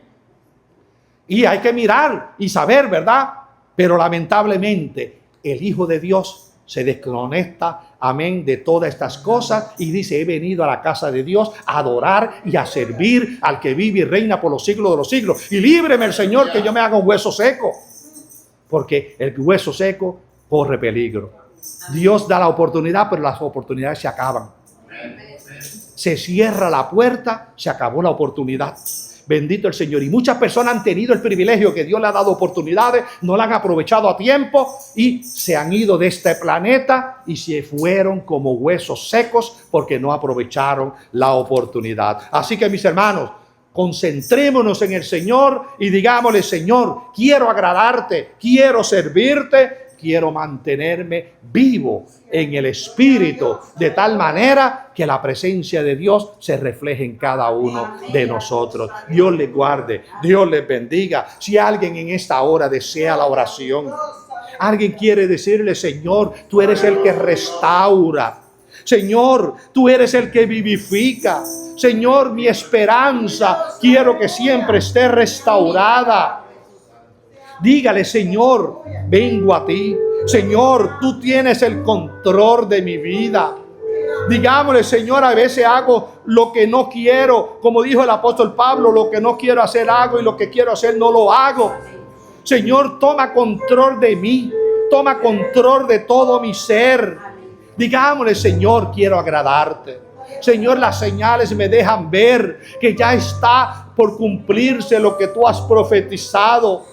Y hay que mirar y saber, ¿verdad? Pero lamentablemente el Hijo de Dios se desconecta, amén, de todas estas cosas y dice, he venido a la casa de Dios a adorar y a servir al que vive y reina por los siglos de los siglos. Y líbreme el Señor que yo me haga un hueso seco. Porque el hueso seco corre peligro. Dios da la oportunidad, pero las oportunidades se acaban. Se cierra la puerta, se acabó la oportunidad. Bendito el Señor. Y muchas personas han tenido el privilegio que Dios le ha dado oportunidades, no la han aprovechado a tiempo y se han ido de este planeta y se fueron como huesos secos porque no aprovecharon la oportunidad. Así que mis hermanos, concentrémonos en el Señor y digámosle, Señor, quiero agradarte, quiero servirte, quiero mantenerme vivo en el Espíritu, de tal manera que la presencia de Dios se refleje en cada uno de nosotros. Dios les guarde, Dios les bendiga. Si alguien en esta hora desea la oración, alguien quiere decirle, Señor, tú eres el que restaura. Señor, tú eres el que vivifica. Señor, mi esperanza quiero que siempre esté restaurada. Dígale, Señor, vengo a ti. Señor, tú tienes el control de mi vida. Digámosle, Señor, a veces hago lo que no quiero. Como dijo el apóstol Pablo, lo que no quiero hacer hago y lo que quiero hacer no lo hago. Señor, toma control de mí. Toma control de todo mi ser. Digámosle, Señor, quiero agradarte. Señor, las señales me dejan ver que ya está por cumplirse lo que tú has profetizado.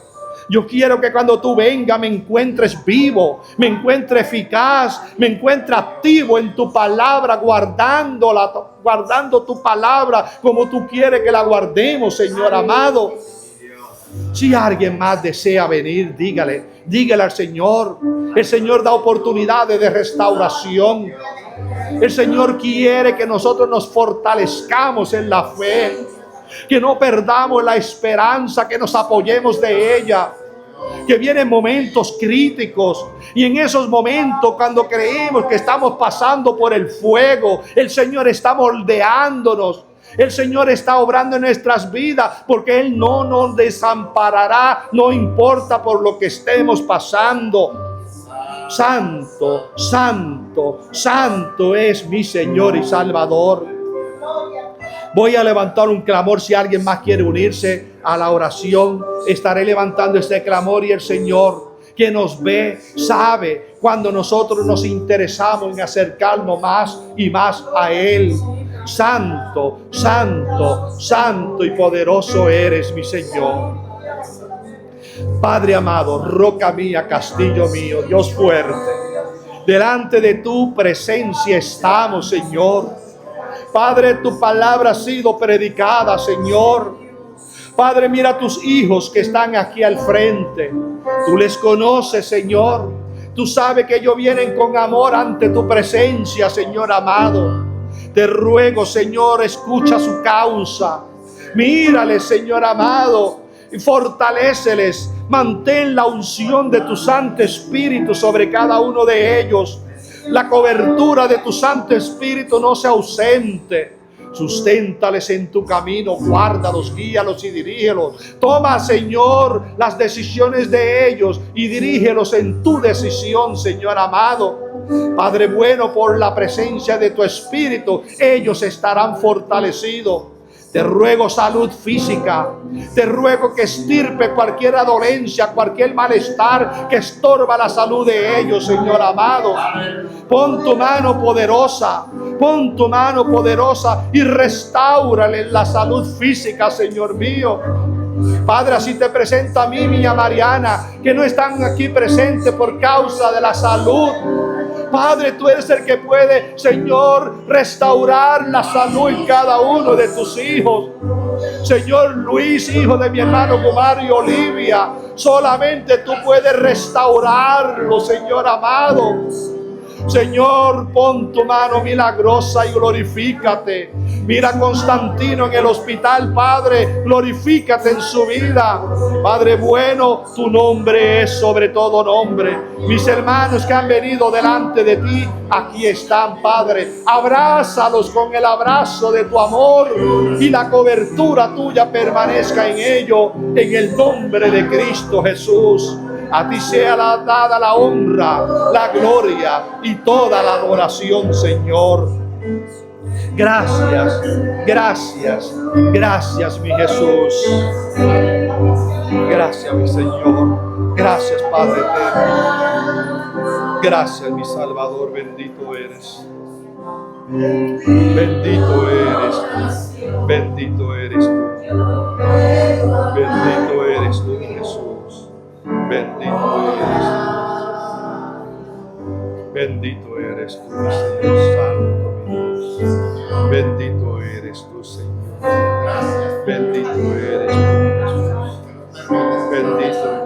Yo quiero que cuando tú vengas me encuentres vivo, me encuentre eficaz, me encuentre activo en tu palabra, guardando tu palabra como tú quieres que la guardemos, Señor amado. Si alguien más desea venir, dígale al Señor. El Señor da oportunidades de restauración. El Señor quiere que nosotros nos fortalezcamos en la fe, que no perdamos la esperanza, que nos apoyemos de ella. Que vienen momentos críticos y en esos momentos, cuando creemos que estamos pasando por el fuego, el Señor está moldeándonos. El Señor está obrando en nuestras vidas, porque Él no nos desamparará, no importa por lo que estemos pasando. Santo, santo, santo es mi Señor y Salvador. Voy a levantar un clamor. Si alguien más quiere unirse a la oración, estaré levantando este clamor, y el Señor, que nos ve, sabe cuando nosotros nos interesamos en acercarnos más y más a Él. Santo, santo, santo y poderoso eres, mi Señor. Padre amado, roca mía, castillo mío, Dios fuerte, delante de tu presencia estamos, Señor. Padre, tu palabra ha sido predicada, Señor. Padre, mira a tus hijos que están aquí al frente. Tú les conoces, Señor. Tú sabes que ellos vienen con amor ante tu presencia, Señor amado. Te ruego, Señor, escucha su causa. Mírales, Señor amado, y fortaléceles. Mantén la unción de tu Santo Espíritu sobre cada uno de ellos. La cobertura de tu Santo Espíritu no sea ausente. Susténtales en tu camino, guárdalos, guíalos y dirígelos. Toma, Señor, las decisiones de ellos y dirígelos en tu decisión, Señor amado. Padre bueno, por la presencia de tu Espíritu, ellos estarán fortalecidos. Te ruego salud física. Te ruego que estirpe cualquier dolencia, cualquier malestar que estorba la salud de ellos, Señor amado. Pon tu mano poderosa. Pon tu mano poderosa y restáurale la salud física, Señor mío. Padre, así te presento a mí, mi Mariana, que no están aquí presentes por causa de la salud. Padre, tú eres el que puede, Señor, restaurar la salud en cada uno de tus hijos. Señor Luis, hijo de mi hermano Gomar y Olivia, solamente tú puedes restaurarlo, Señor amado. Señor, pon tu mano milagrosa y glorifícate. Mira a Constantino en el hospital, Padre, glorifícate en su vida. Padre bueno, tu nombre es sobre todo nombre. Mis hermanos que han venido delante de ti, aquí están, Padre. Abrázalos con el abrazo de tu amor y la cobertura tuya permanezca en ellos, en el nombre de Cristo Jesús. A ti sea dada la honra, la gloria y toda la adoración, Señor. Gracias, gracias, gracias, mi Jesús. Gracias, mi Señor. Gracias, Padre eterno. Gracias, mi Salvador. Bendito eres. Bendito eres tú. Bendito eres tú. Bendito eres tú, Jesús. Bendito eres tú. Bendito eres tú, mi Señor Santo, mi Dios. Bendito eres tú, Señor. Bendito eres tú, Jesús.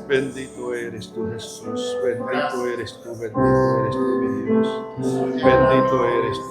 Bendito eres tú, Jesús. Bendito eres tú, mi Dios. Bendito eres tú.